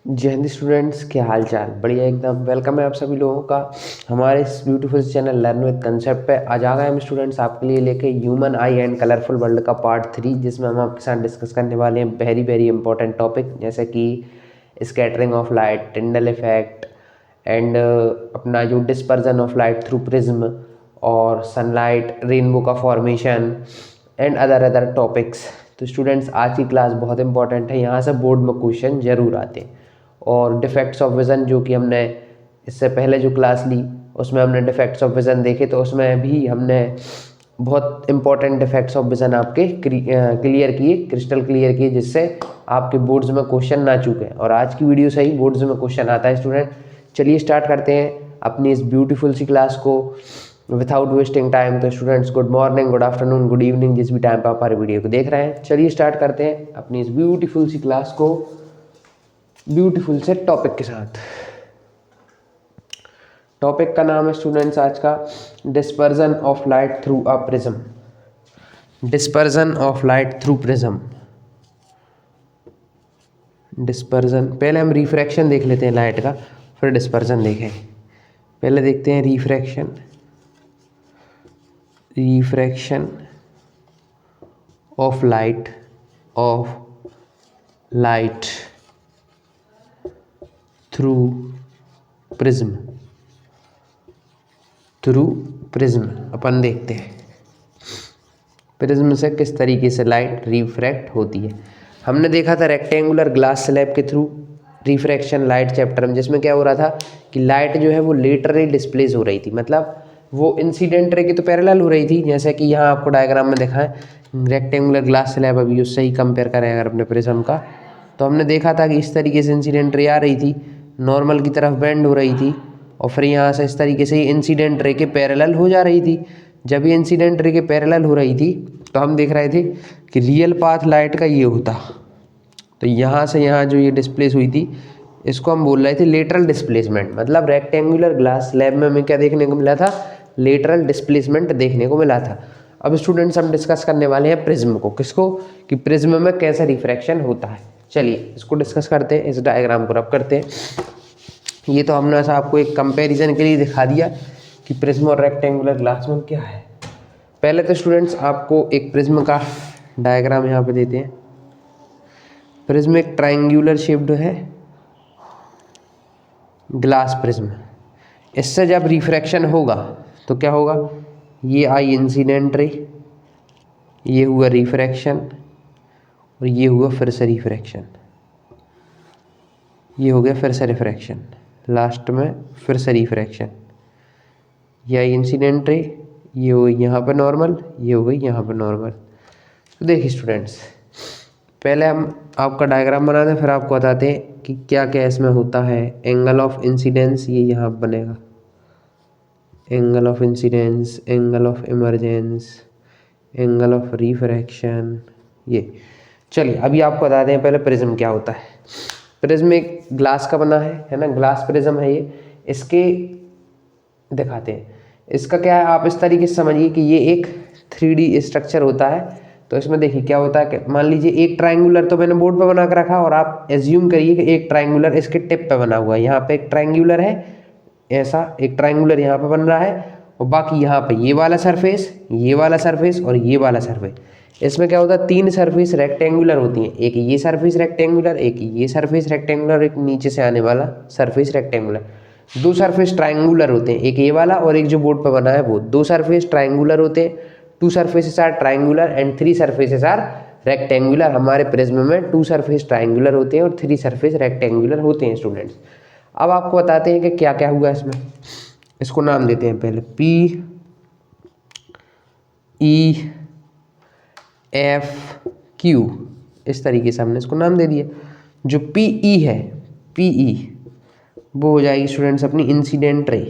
जय हिंद स्टूडेंट्स, क्या हाल चाल। बढ़िया एकदम। वेलकम है आप सभी लोगों का हमारे इस beautiful channel learn with concept पे। आज आ गए हम स्टूडेंट्स आपके लिए लेके human I and colourful world का पार्ट 3, जिसमें हम आपके साथ डिस्कस करने वाले हैं वेरी वेरी इंपॉर्टेंट टॉपिक, जैसे कि scattering of light, Tyndall effect and अपना जो dispersion of light through prism और सनलाइट, रेनबो का फॉर्मेशन एंड अदर टॉपिक्स। तो स्टूडेंट्स आज की क्लास बहुत इंपॉर्टेंट है, यहाँ से बोर्ड में क्वेश्चन जरूर आते हैं। और डिफेक्ट्स ऑफ विज़न, जो कि हमने इससे पहले जो क्लास ली उसमें हमने डिफेक्ट्स ऑफ विज़न देखे, तो उसमें भी हमने बहुत इंपॉर्टेंट डिफेक्ट्स ऑफ विज़न आपके क्लियर किए, क्रिस्टल क्लियर किए, जिससे आपके बोर्ड्स में क्वेश्चन ना चूके। और आज की वीडियो से ही बोर्ड्स में क्वेश्चन आता है स्टूडेंट। चलिए स्टार्ट करते हैं अपनी इस ब्यूटीफुल सी क्लास को विदाउट वेस्टिंग टाइम। तो students good morning, good afternoon, good evening, जिस भी टाइम पर आप हमारे वीडियो को देख रहे हैं। चलिए स्टार्ट करते हैं अपनी इस ब्यूटीफुल सी क्लास को ब्यूटीफुल से टॉपिक के साथ। टॉपिक का नाम है स्टूडेंट्स आज का dispersion of light through a prism. Dispersion of light through prism. Dispersion, पहले हम रिफ्रैक्शन देख लेते हैं लाइट का, फिर डिस्पर्जन देखें। पहले देखते हैं refraction. Refraction of light through prism. अपन देखते हैं प्रिज्म से किस तरीके से लाइट रिफ्रैक्ट होती है। हमने देखा था रेक्टेंगुलर ग्लास स्लैब के थ्रू रिफ्रैक्शन लाइट चैप्टर में, जिसमें क्या हो रहा था कि लाइट जो है वो लेटरली डिस्प्लेस हो रही थी, मतलब वो इंसिडेंट रे की तो पैरेलल हो रही थी, जैसे कि यहाँ आपको डायग्राम में दिखा है रेक्टेंगुलर ग्लास स्लैब। अभी उससे ही कंपेयर करें अगर अपने प्रिज्म का, तो हमने देखा था कि इस तरीके से इंसिडेंट रे आ रही थी, नॉर्मल की तरफ बेंड हो रही थी, और फिर यहाँ से इस तरीके से इंसिडेंट रे के पैरेलल हो जा रही थी। जब ये इंसिडेंट रे के पैरेलल हो रही थी तो हम देख रहे थे कि रियल पाथ लाइट का ये होता। तो यहाँ से यहाँ जो ये डिस्प्लेस हुई थी, इसको हम बोल रहे थे लेटरल डिस्प्लेसमेंट। मतलब रेक्टेंगुलर ग्लास स्लैब में हमें क्या देखने को मिला था, लेटरल डिस्प्लेसमेंट देखने को मिला था। अब स्टूडेंट्स हम डिस्कस करने वाले हैं प्रिज्म को। किसको? कि प्रिज्म में कैसे रिफ्रैक्शन होता है। चलिए इसको डिस्कस करते हैं, इस डायग्राम को रब करते हैं। ये तो हमने ऐसा आपको एक कंपैरिजन के लिए दिखा दिया कि प्रिज्म और रेक्टेंगुलर ग्लास में क्या है। पहले तो स्टूडेंट्स आपको एक प्रिज्म का डायग्राम यहाँ पे देते हैं। प्रिज्म एक ट्रायंगुलर शेप्ड है ग्लास प्रिज्म। इससे जब रिफ्रैक्शन होगा तो क्या होगा, ये आई इंसिडेंट रे, ये हुआ रिफ्रैक्शन, और ये हुआ फिर से रिफ्रैक्शन, ये हो गया फिर से रिफ्रैक्शन, लास्ट में फिर से रिफ्रैक्शन। ये आई इंसिडेंट रे, ये हो गई यहाँ पर नॉर्मल, ये हो गई यहाँ पर नॉर्मल। तो देखिए स्टूडेंट्स, पहले हम आपका डायग्राम बनाते हैं, फिर आपको बताते हैं कि क्या क्या इसमें होता है। एंगल ऑफ इंसिडेंस ये यहाँ बनेगा, angle of incidence, angle of emergence, angle of refraction, ये। चलिए अभी आपको बताते हैं पहले प्रिज्म क्या होता है। प्रिज्म एक ग्लास का बना है ना, ग्लास प्रिज्म है ये। इसके दिखाते हैं, इसका क्या है, आप इस तरीके से समझिए कि ये एक 3D स्ट्रक्चर होता है। तो इसमें देखिए क्या होता है कि मान लीजिए एक ट्रायंगुलर तो मैंने बोर्ड पे बना कर रखा, और आप एज्यूम करिए कि एक ट्रायंगुलर इसके टिप पे बना हुआ है। यहाँ पे एक ट्रायंगुलर है, ऐसा एक ट्रायंगुलर यहाँ पे बन रहा है, और बाकी यहाँ पे ये वाला सरफेस, ये वाला सरफेस और ये वाला सरफेस। इसमें क्या होता है, 3 सरफेस रेक्टेंगुलर होती हैं। एक ये सरफेस रेक्टेंगुलर, एक ये सरफेस रेक्टेंगुलर, एक नीचे से आने वाला सरफेस रेक्टेंगुलर। 2 सरफेस ट्रायंगुलर होते हैं, एक ये वाला और एक जो बोर्ड पर बना है वो। 2 सरफेस ट्रायंगुलर होते हैं, 2 surfaces are triangular and 3 surfaces are rectangular. हमारे प्रिज्म में 2 सरफेस ट्रायंगुलर होते हैं और 3 सरफेस रेक्टेंगुलर होते हैं स्टूडेंट्स। अब आपको बताते हैं कि क्या क्या हुआ इसमें। इसको नाम देते हैं पहले P, E, F, Q। इस तरीके से हमने इसको नाम दे दिया। जो PE है, PE वो हो जाएगी स्टूडेंट्स अपनी इंसिडेंट रे।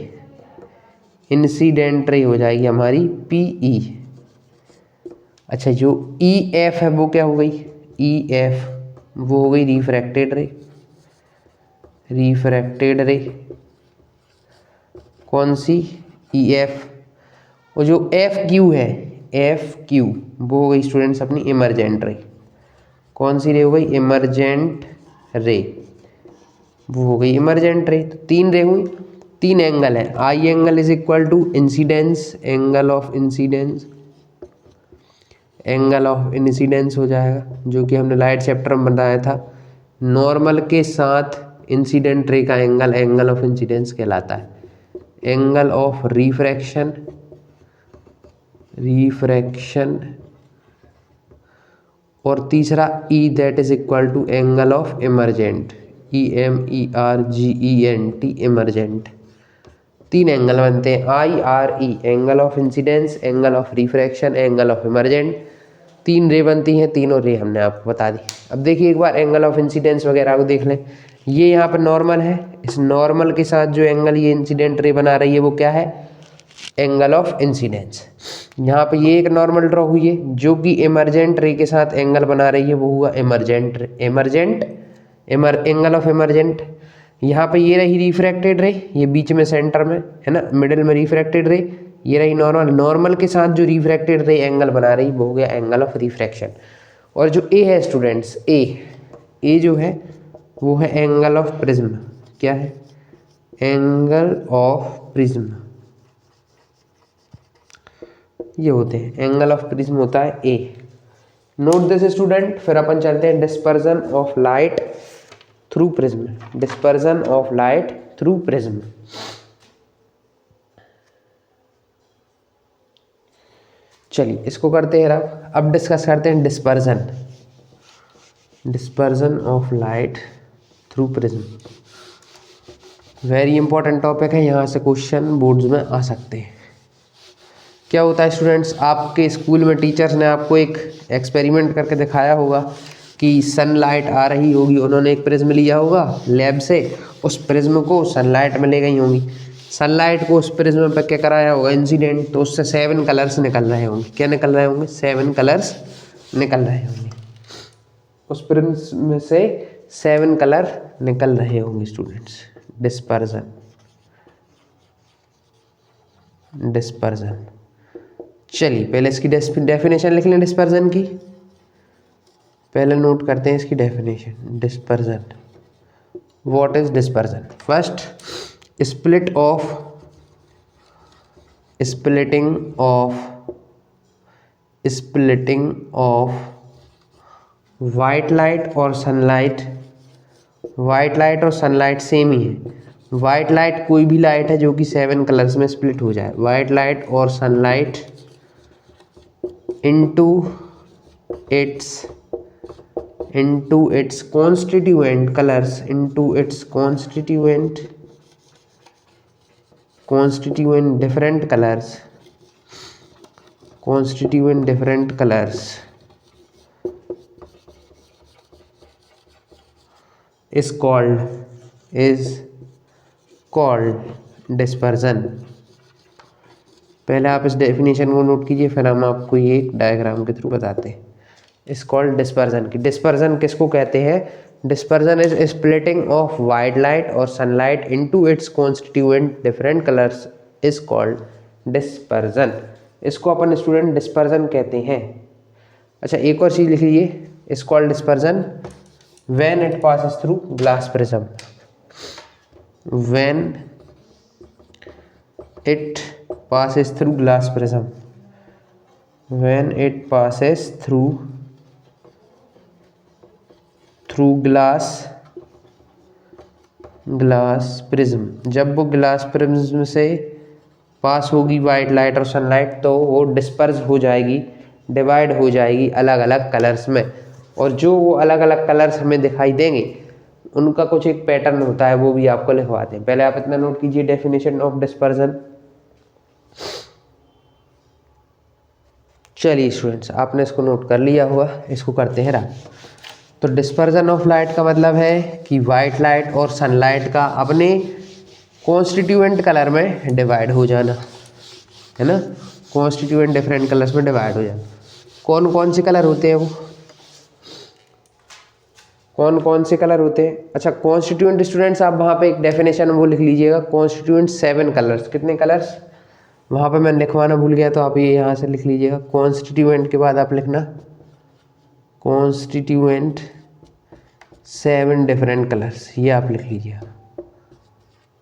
इंसिडेंट रे हो जाएगी हमारी PE। अच्छा, जो EF है वो क्या हो गई, EF वो हो गई रिफ्रैक्टेड रे। रिफ्रैक्टेड रे कौन सी, EF। और जो FQ है, FQ वो हो गई स्टूडेंट्स अपनी इमरजेंट रे। कौन सी रे हो गई, इमरजेंट रे। वो हो गई इमरजेंट रे। तो 3 रे हुई, 3 एंगल है। I angle is equal to incidence, angle of incidence, angle of incidence हो जाएगा, जो कि हमने लाइट चैप्टर में बताया था। नॉर्मल के साथ इंसिडेंट रे का एंगल एंगल ऑफ इंसिडेंस कहलाता है। एंगल ऑफ रिफ्रैक्शन, रिफ्रैक्शन, और तीसरा E that is equal to angle of emergent, EMERGENT, emergent. 3 angle बनते हैं, IRE, angle of incidence, angle of refraction, angle of emergent. 3 ray बनती हैं, तीनों रे हमने आपको बता दी। अब देखिए एक बार एंगल ऑफ इंसिडेंस वगैरह को देख लें। ये यहाँ पर नॉर्मल है, इस नॉर्मल के साथ जो एंगल ये इंसिडेंट रे बना रही है वो क्या है, एंगल ऑफ इंसिडेंस। यहाँ पे ये एक नॉर्मल ड्रॉ हुई है, जो कि इमरजेंट रे के साथ एंगल बना रही है, वो हुआ एंगल ऑफ इमरजेंट। यहाँ पे ये रही रिफ्रैक्टेड रे, ये बीच में सेंटर में है ना, मिडिल में रिफ्रैक्टेड रे। ये रही नॉर्मल, नॉर्मल के साथ जो रिफ्रैक्टेड रे एंगल बना रही वो हो गया एंगल ऑफ रिफ्रैक्शन। और जो ए है स्टूडेंट्स, ए जो है वो है एंगल ऑफ प्रिज्म। क्या है, एंगल ऑफ प्रिज्म, ये होते हैं, एंगल ऑफ प्रिज्म होता है ए। Note this student. फिर अपन चलते हैं dispersion of light through prism, dispersion of light through prism. चलिए इसको करते हैं अब डिस्कस करते हैं dispersion, dispersion of light through prism. Very important topic है, यहाँ से क्वेश्चन बोर्ड्स में आ सकते हैं। क्या होता है स्टूडेंट्स, आपके स्कूल में टीचर्स ने आपको एक एक्सपेरिमेंट करके दिखाया होगा कि सनलाइट आ रही होगी, उन्होंने एक प्रिज्म लिया होगा लैब से, उस प्रिज्म को सनलाइट में ले गई होंगी, सनलाइट को उस प्रिज्म पर क्या कराया होगा, इंसिडेंट, तो उससे 7 कलर्स निकल रहे होंगे। क्या निकल रहे होंगे, 7 कलर्स निकल रहे होंगे, उस प्रिज्म से 7 कलर निकल रहे होंगे स्टूडेंट्स। Dispersion, dispersion. चलिए पहले इसकी डेफिनेशन लिख लें डिस्पर्जन की। पहले नोट करते हैं इसकी definition, dispersion. What is dispersion? First, splitting of white light or sunlight. White light or sunlight same ही है। वाइट लाइट कोई भी लाइट है जो कि 7 कलर्स में स्प्लिट हो जाए। White light or sunlight into its constituent colors, into its constituent different colors, is called dispersion। पहले आप इस डेफिनेशन को नोट कीजिए, फिर हम आपको ये एक डायग्राम के थ्रू बताते हैं। इस कॉल्ड डिस्पर्जन की, डिस्पर्जन किसको कहते हैं? Dispersion is splitting of white light or sunlight into its constituent different colours is called dispersion. इसको अपन स्टूडेंट डिस्पर्जन कहते हैं। अच्छा एक और चीज़ लिख लीजिए, is called dispersion when it passes through glass prism. When it passes through glass prism, when it passes through glass prism, जब वो ग्लास प्रिज्म से पास होगी वाइट लाइट और सनलाइट तो वो डिस्पर्स हो जाएगी, डिवाइड हो जाएगी अलग अलग कलर्स में। और जो वो अलग अलग कलर्स हमें दिखाई देंगे उनका कुछ एक पैटर्न होता है, वो भी आपको लिखवाते हैं। पहले आप इतना नोट कीजिए डेफिनेशन ऑफ डिस्पर्जन। चलिए स्टूडेंट्स आपने इसको नोट कर लिया होगा, इसको करते हैं रब। तो डिस्पर्जन ऑफ लाइट का मतलब है कि वाइट लाइट और सनलाइट का अपने कॉन्स्टिट्यूएंट कलर में डिवाइड हो जाना, है ना, कॉन्स्टिट्यूएंट डिफरेंट कलर्स में डिवाइड हो जाना। कौन कौन से कलर होते हैं वो, कौन कौन से कलर होते हैं? अच्छा कॉन्स्टिट्यूएंट स्टूडेंट्स आप वहाँ पे एक डेफिनेशन वो लिख लीजिएगा, कॉन्स्टिट्यूएंट 7 कलर्स। कितने कलर्स? वहाँ पे मैं लिखवाना भूल गया तो आप ये यहाँ से लिख लीजिएगा। कॉन्स्टिट्यूएंट के बाद आप लिखना कॉन्स्टिट्यूएंट 7 डिफरेंट कलर्स, ये आप लिख लीजिए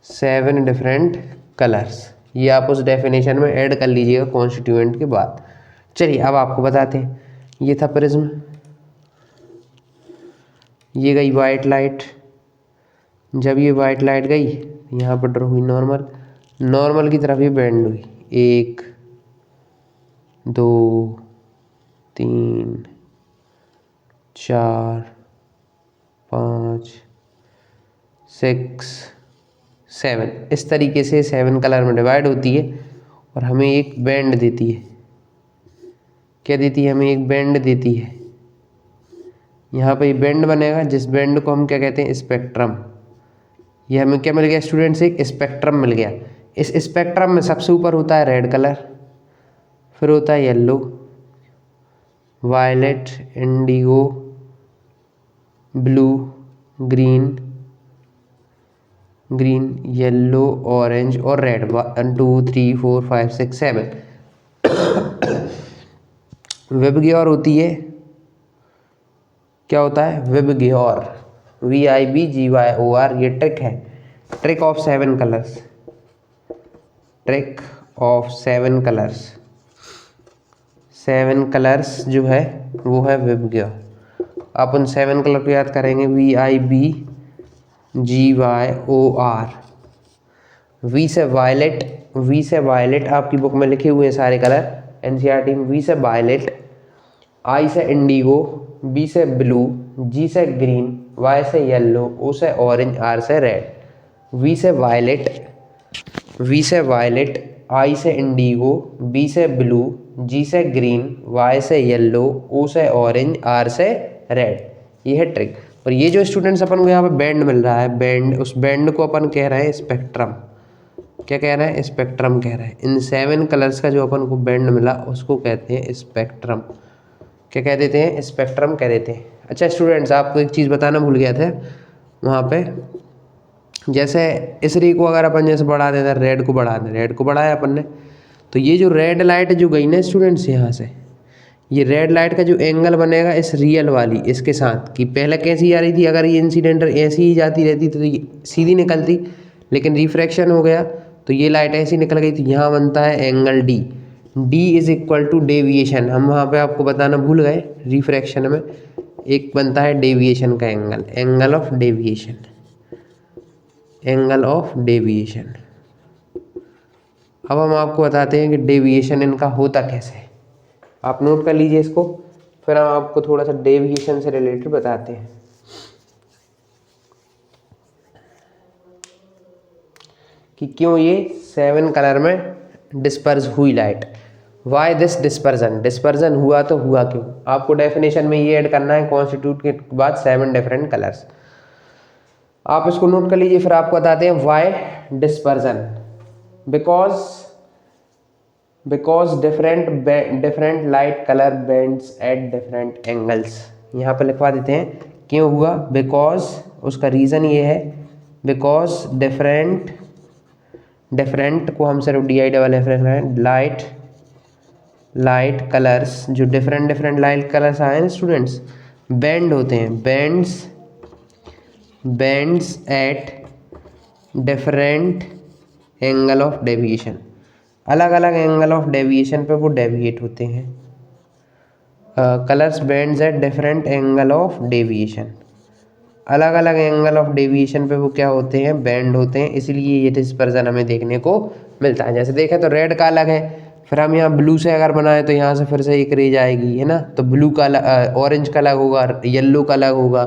7 डिफरेंट कलर्स, ये आप उस डेफिनेशन में ऐड कर लीजिएगा कॉन्स्टिट्यूएंट के बाद। चलिए अब आपको बताते हैं, ये था प्रिज्म, ये गई वाइट लाइट, जब ये वाइट लाइट गई यहाँ पर ड्रॉ हुई नॉर्मल, नॉर्मल की तरफ ये बेंड हुई 1 2 3 4 5 6 7, इस तरीके से 7 कलर में डिवाइड होती है और हमें एक बैंड देती है। क्या देती है? हमें एक बैंड देती है। यहाँ पे बैंड बनेगा, जिस बैंड को हम क्या कहते हैं? स्पेक्ट्रम। ये हमें क्या मिल गया स्टूडेंट्स? एक स्पेक्ट्रम मिल गया। इस स्पेक्ट्रम में सबसे ऊपर होता है रेड कलर, फिर होता है yellow, violet, indigo, blue, green, yellow, orange और रेड। 1 2 3 4 5 6 7। विबग्योर होती है, क्या होता है? विबग्योर, VIBGYOR, ये ट्रिक है, trick of 7 colours, trick of 7 colours. 7 colours जो है वो है विबग्योर। आप उन 7 कलर को याद करेंगे, VIBGYOR। वी से वायलेट, वी से वायलेट आपकी बुक में लिखे हुए हैं सारे कलर NCERT में। वी से वायलेट, I से इंडिगो, B से ब्लू, G से ग्रीन, Y से येलो, O से ऑरेंज, R से रेड। वी से वायलेट, V से वायलेट, I से इंडिगो, B से ब्लू, G से ग्रीन, Y से येलो, O से ऑरेंज, R से रेड। ये है ट्रिक। और ये जो स्टूडेंट्स अपन को यहाँ पे बैंड मिल रहा है, बैंड, उस बैंड को अपन कह रहे हैं स्पेक्ट्रम। क्या कह रहे हैं? स्पेक्ट्रम कह रहे हैं। इन 7 कलर्स का जो अपन को बैंड मिला उसको कहते हैं स्पेक्ट्रम। क्या कह देते हैं? स्पेक्ट्रम कह देते हैं। अच्छा स्टूडेंट्स, आपको एक चीज़ बताना भूल गया था वहाँ पे, जैसे इस रे को अगर अपन जैसे बढ़ा देते हैं, रेड को बढ़ा दें, रेड को बढ़ाया अपन ने, तो ये जो रेड लाइट जो गई ना स्टूडेंट्स यहाँ से, ये रेड लाइट का जो एंगल बनेगा इस रियल वाली इसके साथ, कि पहले कैसी आ रही थी, अगर ये इंसिडेंट ऐसी ही जाती रहती तो ये सीधी निकलती, लेकिन रिफ्रैक्शन हो गया तो ये लाइट ऐसी निकल गई, तो यहाँ बनता है angle D। D is equal to deviation. हम वहाँ पे आपको बताना भूल गए, रिफ्रैक्शन में एक बनता है डेविएशन का angle, angle of deviation, angle of deviation. अब हम आपको बताते हैं कि डेविएशन इनका होता कैसे। आप नोट कर लीजिए इसको, फिर हम आपको थोड़ा सा डेविएशन से रिलेटेड बताते हैं। कि क्यों ये 7 कलर में डिस्पर्स हुई light. Why this dispersion, dispersion हुआ तो हुआ क्यों? आपको डेफिनेशन में ये ऐड करना है कॉन्स्टिट्यूट के बाद 7 डिफरेंट कलर्स। आप इसको नोट कर लीजिए, फिर आपको बताते हैं why dispersion. Because different light colour bends at different angles. यहाँ पर लिखवा देते हैं क्यों हुआ, बिकॉज उसका रीज़न ये है, बिकॉज डिफरेंट को हम सिर्फ DI लाइट कलर्स, जो डिफरेंट लाइट कलर्स आए हैं स्टूडेंट्स, बेंड होते हैं, bends at different angle of deviation. अलग अलग एंगल ऑफ डेविएशन पे वो डेविएट होते हैं। Colours bends at different angle of deviation, अलग अलग एंगल ऑफ डेविएशन पे वो क्या होते हैं? बेंड होते हैं। इसलिए ये डिस्पर्जन हमें देखने को मिलता है। जैसे देखें तो रेड का अलग है, फिर हम यहाँ ब्लू से अगर बनाए तो यहाँ से फिर से एक रेज आएगी, है ना, तो ब्लू का अलग, ऑरेंज का अलग होगा, येलो का अलग होगा,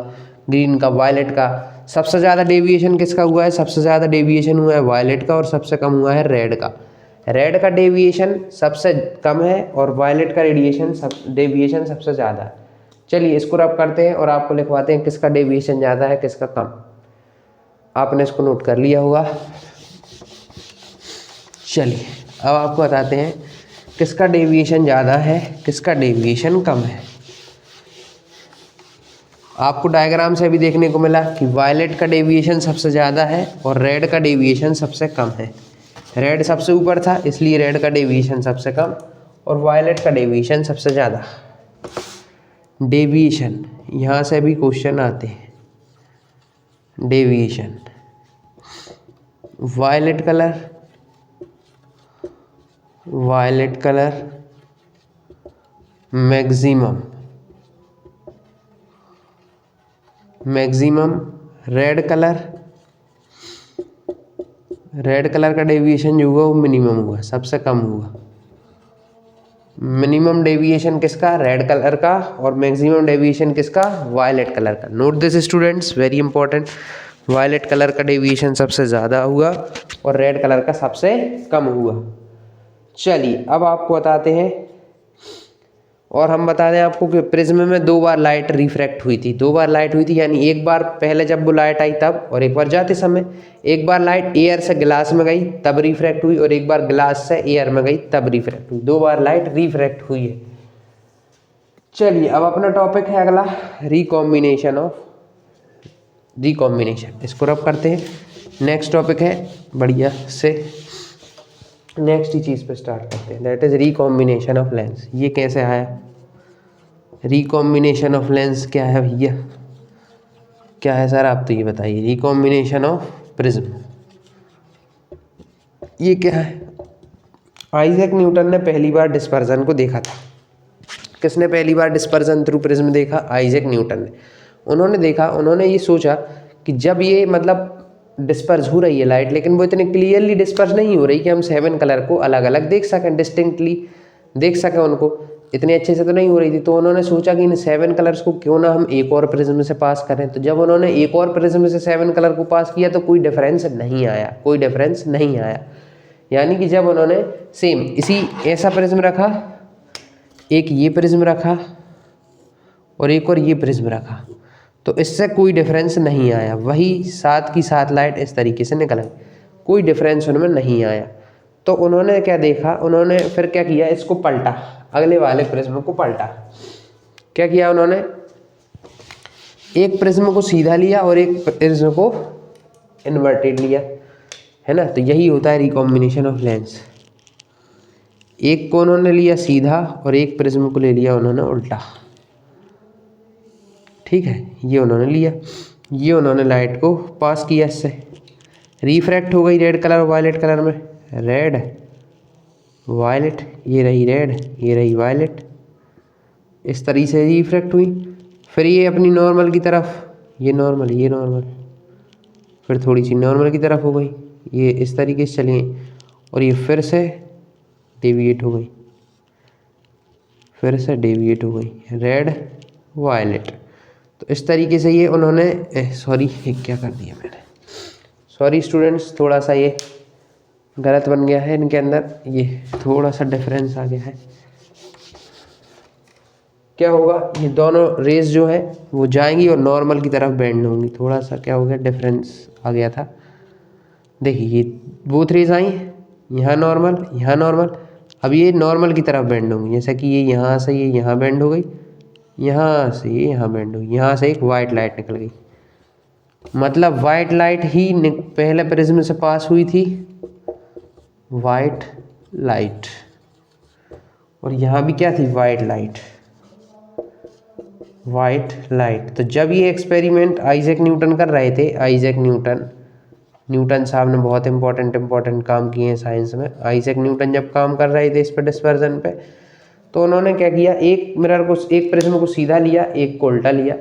ग्रीन का, वायलेट का। सबसे ज़्यादा डेविएशन किसका हुआ है? सबसे ज़्यादा डेविएशन हुआ है वायलेट का, और सबसे कम हुआ है रेड का। रेड का डेविएशन सबसे कम है और वायलेट का डेविएशन सबसे ज़्यादा है। चलिए इसको रब करते हैं और आपको लिखवाते हैं किसका डेविएशन ज़्यादा है किसका कम। आपने इसको नोट कर लिया होगा। चलिए अब आपको बताते हैं किसका डेविएशन ज़्यादा है किसका डेविएशन कम है। आपको डायग्राम से भी देखने को मिला कि वायलेट का डेविएशन सबसे ज़्यादा है और रेड का डेविएशन सबसे कम है। रेड सबसे ऊपर था इसलिए रेड का डेविएशन सबसे कम और वायलेट का डेविएशन सबसे ज़्यादा। डेविएशन यहाँ से भी क्वेश्चन आते हैं, deviation, violet colour maximum, red colour का डेविएशन जो हुआ वो मिनिमम हुआ, सबसे कम हुआ। मिनिमम डेविएशन किसका? रेड कलर का, और मैक्सिमम डेविएशन किसका? वायलेट कलर का। Note this students, very important. Violet colour का डेविएशन सबसे ज़्यादा हुआ और रेड कलर का सबसे कम हुआ। चलिए अब आपको बताते हैं, और हम बता दें आपको कि प्रिज्म में 2 बार लाइट रिफ्रैक्ट हुई थी। 2 बार लाइट हुई थी, यानी एक बार पहले जब वो लाइट आई तब, और एक बार जाते समय। एक बार लाइट एयर से ग्लास में गई तब रिफ्रैक्ट हुई, और एक बार ग्लास से एयर में गई तब रिफ्रैक्ट हुई। 2 बार लाइट रिफ्रैक्ट हुई है। चलिए अब अपना टॉपिक है अगला, रिकॉम्बिनेशन। इसको रब करते हैं। नेक्स्ट टॉपिक है, बढ़िया से नेक्स्ट ही चीज़ पे स्टार्ट करते हैं, that is recombination of lens. ये कैसे आया? रिकॉम्बिनेशन ऑफ लेंस क्या है भैया? क्या है सर, आप तो ये बताइए। रिकॉम्बिनेशन ऑफ प्रिज्म ये क्या है? आइजैक न्यूटन ने पहली बार डिस्पर्जन को देखा था। किसने पहली बार डिस्पर्जन थ्रू प्रिज्म देखा? आइजैक न्यूटन ने। उन्होंने देखा, उन्होंने ये सोचा कि जब ये मतलब डिस्पर्स हो रही है लाइट, लेकिन वो इतने क्लियरली डिस्पर्स नहीं हो रही कि हम 7 कलर को अलग अलग देख सकें, डिस्टिंक्टली देख सकें उनको, इतने अच्छे से तो नहीं हो रही थी। तो उन्होंने सोचा कि इन 7 कलर्स को क्यों ना हम एक और प्रिज्म से पास करें। तो जब उन्होंने एक और प्रिज्म से 7 कलर को पास किया तो कोई डिफरेंस नहीं आया। यानी कि जब उन्होंने सेम इसी ऐसा प्रिज्म रखा, एक ये प्रिज्म रखा और एक और ये प्रिज्म रखा, तो इससे कोई डिफरेंस नहीं आया। वही 7 की 7 लाइट इस तरीके से निकल आई, कोई डिफरेंस उनमें नहीं आया। तो उन्होंने क्या देखा, उन्होंने फिर क्या किया, इसको पलटा, अगले वाले प्रिज्म को पलटा। क्या किया उन्होंने? एक प्रिज्म को सीधा लिया और एक प्रिज्म को इन्वर्टेड लिया, है ना। तो यही होता है रिकॉम्बिनेशन ऑफ लेंस। एक को उन्होंने लिया सीधा और एक प्रिज्म को ले लिया उन्होंने उल्टा, ठीक है। ये उन्होंने लिया, ये उन्होंने लाइट को पास किया, इससे रिफ्रैक्ट हो गई रेड कलर वायलेट कलर में, रेड वायलेट, ये रही रेड, ये रही वायलेट, इस तरीके से रिफ्रैक्ट हुई। फिर ये अपनी नॉर्मल की तरफ, ये नॉर्मल, ये नॉर्मल, फिर थोड़ी सी नॉर्मल की तरफ हो गई, ये इस तरीके से चली गई, और ये फिर से डेविएट हो गई, फिर से डेविएट हो गई, रेड वायलेट। तो इस तरीके से ये उन्होंने सॉरी क्या कर दिया मैंने, सॉरी स्टूडेंट्स, थोड़ा सा ये गलत बन गया है इनके अंदर, ये थोड़ा सा डिफरेंस आ गया है। क्या होगा, ये दोनों रेज जो है वो जाएंगी और नॉर्मल की तरफ बेंड होंगी। थोड़ा सा क्या हो गया, डिफरेंस आ गया था। देखिए ये बोथ रेज आई, यहाँ नॉर्मल, यहाँ नॉर्मल, अब ये नॉर्मल की तरफ बेंड होंगी। जैसा कि ये यहाँ से ये यहाँ बेंड हो गई, यहाँ से ये यहाँ बेंड हो गई, यहाँ से एक वाइट लाइट निकल गई। मतलब वाइट लाइट ही पहले प्रिज्म से पास हुई थी, वाइट लाइट, और यहाँ भी क्या थी, वाइट लाइट, वाइट लाइट। तो जब ये एक्सपेरिमेंट आइजैक न्यूटन कर रहे थे, आइजैक न्यूटन साहब ने बहुत इंपॉर्टेंट काम किए हैं साइंस में। आइजैक न्यूटन जब काम कर रहे थे इस पर डिस्पर्जन पे, तो उन्होंने क्या किया, एक मिरर को, एक प्रिज्म को सीधा लिया, एक को उल्टा लिया।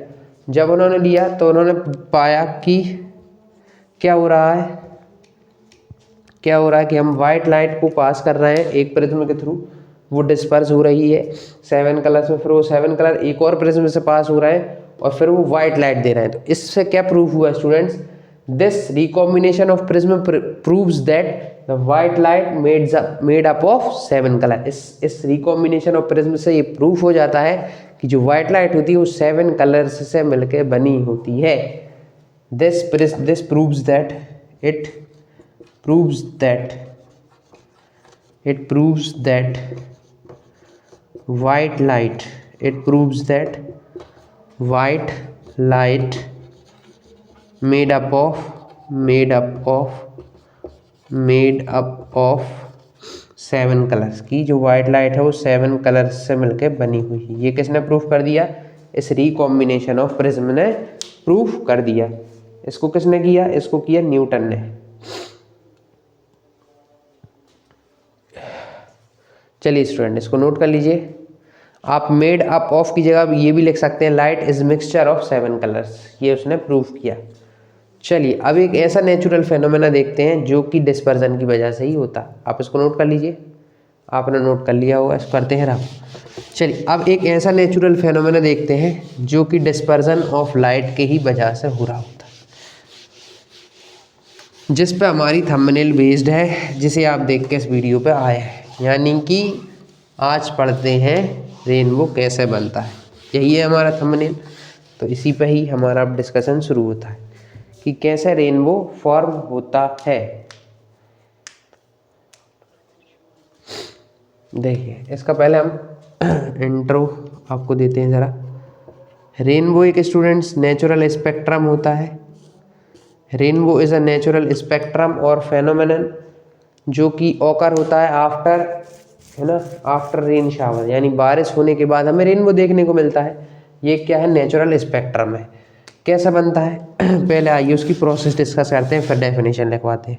जब उन्होंने लिया तो उन्होंने पाया कि क्या हो रहा है कि हम वाइट लाइट को पास कर रहे हैं एक प्रिज्म के थ्रू, वो डिस्पर्स हो रही है 7 कलर्स में, फिर वो 7 कलर एक और प्रिज्म से पास हो रहे हैं और फिर वो वाइट लाइट दे रहे हैं। तो इससे क्या प्रूफ हुआ students, this recombination of prism proves that the white light made up of 7 colour. इस रिकॉम्बिनेशन ऑफ प्रिज्म से ये प्रूफ हो जाता है कि जो वाइट लाइट होती है वो 7 कलर्स से मिलकर बनी होती है। This proves that white light made up of 7 colours की, जो वाइट लाइट है वो 7 कलर्स से मिलके बनी हुई है। ये किसने प्रूफ कर दिया, इस रिकॉम्बिनेशन ऑफ प्रिज्म ने प्रूफ कर दिया। इसको किसने किया, इसको किया न्यूटन ने। चलिए स्टूडेंट इसको नोट कर लीजिए। आप मेड अप ऑफ की जगह ये भी लिख सकते हैं, light is mixture of 7 colours, ये उसने प्रूव किया। चलिए अब एक ऐसा नेचुरल फेनोमेना देखते हैं जो कि डिस्पर्जन की वजह से ही होता है। आप इसको नोट कर लीजिए, आपने नोट कर लिया होगा, इसको करते हैं रफ। चलिए अब एक ऐसा नेचुरल फेनोमेना देखते हैं जो कि डिस्पर्जन ऑफ लाइट के ही वजह से हो रहा होता है, जिस पे हमारी थंबनेल बेस्ड है, जिसे आप देख के इस वीडियो पे आए हैं, यानी कि आज पढ़ते हैं रेनबो कैसे बनता है। यही है हमारा थंबनेल, तो इसी पे ही हमारा अब डिस्कशन शुरू होता है कि कैसे रेनबो फॉर्म होता है। देखिए इसका पहले हम इंट्रो आपको देते हैं ज़रा। रेनबो एक स्टूडेंट्स नेचुरल स्पेक्ट्रम होता है। Rainbow is a natural spectrum और फेनोमेनन जो कि ऑकर होता है आफ्टर, है ना, आफ्टर रेन शावर, यानी बारिश होने के बाद हमें रेनबो देखने को मिलता है। ये क्या है, नेचुरल स्पेक्ट्रम है। कैसा बनता है पहले आइए उसकी प्रोसेस डिस्कस करते हैं, फिर डेफिनेशन लिखवाते हैं।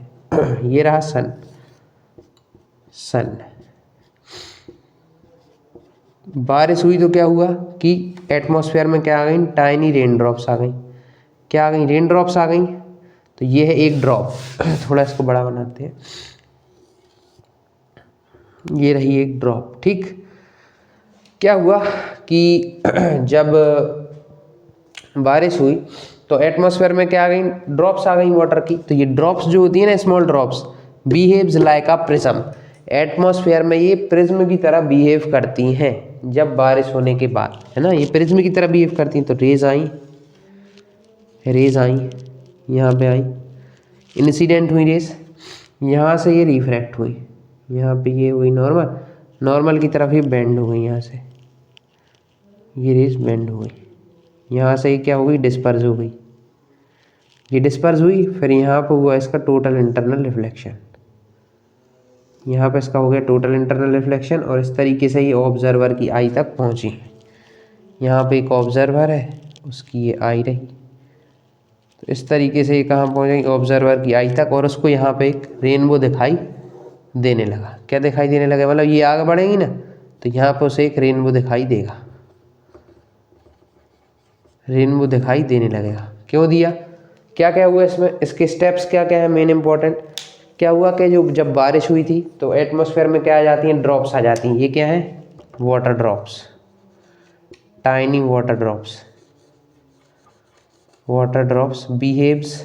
ये रहा सन। बारिश हुई तो क्या हुआ कि एटमॉस्फेयर में क्या आ गई, टाइनी रेन ड्रॉप्स आ गई। क्या आ गई, रेन ड्रॉप्स आ गई। तो ये है एक ड्रॉप। थोड़ा इसको बड़ा बनाते हैं, ये रही एक ड्रॉप। ठीक, क्या हुआ कि जब बारिश हुई तो एटमॉस्फेयर में क्या आ गई, ड्रॉप्स आ गई वाटर की। तो ये ड्रॉप्स जो होती है ना, small drops, behaves like a prism. Atmosphere में ये प्रिज्म की तरह बिहेव करती हैं जब बारिश होने के बाद, है ना, ये प्रिज्म की तरह बिहेव करती हैं। तो रेज आई, यहाँ पे आई, इंसिडेंट हुई रेज, यहाँ से ये रिफ्रैक्ट हुई, यहाँ पे ये हुई नॉर्मल की तरफ ये बेंड हो गई, यहाँ से ये रेज बेंड हो गई, यहाँ से ये क्या हो गई, डिस्पर्स हो गई। ये डिस्पर्स हुई, फिर यहाँ पे हुआ इसका टोटल इंटरनल रिफ्लेक्शन। यहाँ पे इसका हो गया टोटल इंटरनल रिफ्लेक्शन, और इस तरीके से ये ऑब्जर्वर की आई तक पहुँची। यहाँ पे एक ऑब्जर्वर है, उसकी ये आई रही, तो इस तरीके से ये कहाँ पहुँचेगी, ऑब्जर्वर की आई तक, और उसको यहाँ पे एक रेनबो दिखाई देने लगा। क्या दिखाई देने लगा, मतलब ये आगे बढ़ेगी ना तो यहाँ पे उसे एक रेनबो दिखाई देगा, रेनबो दिखाई देने लगेगा। क्यों दिया, क्या क्या हुआ इसमें, इसके स्टेप्स क्या क्या है मेन इंपॉर्टेंट। क्या हुआ कि जो जब बारिश हुई थी तो एटमॉस्फेयर में क्या आ जाती हैं, ड्रॉप्स आ जाती हैं। ये क्या है, water drops, tiny water drops behaves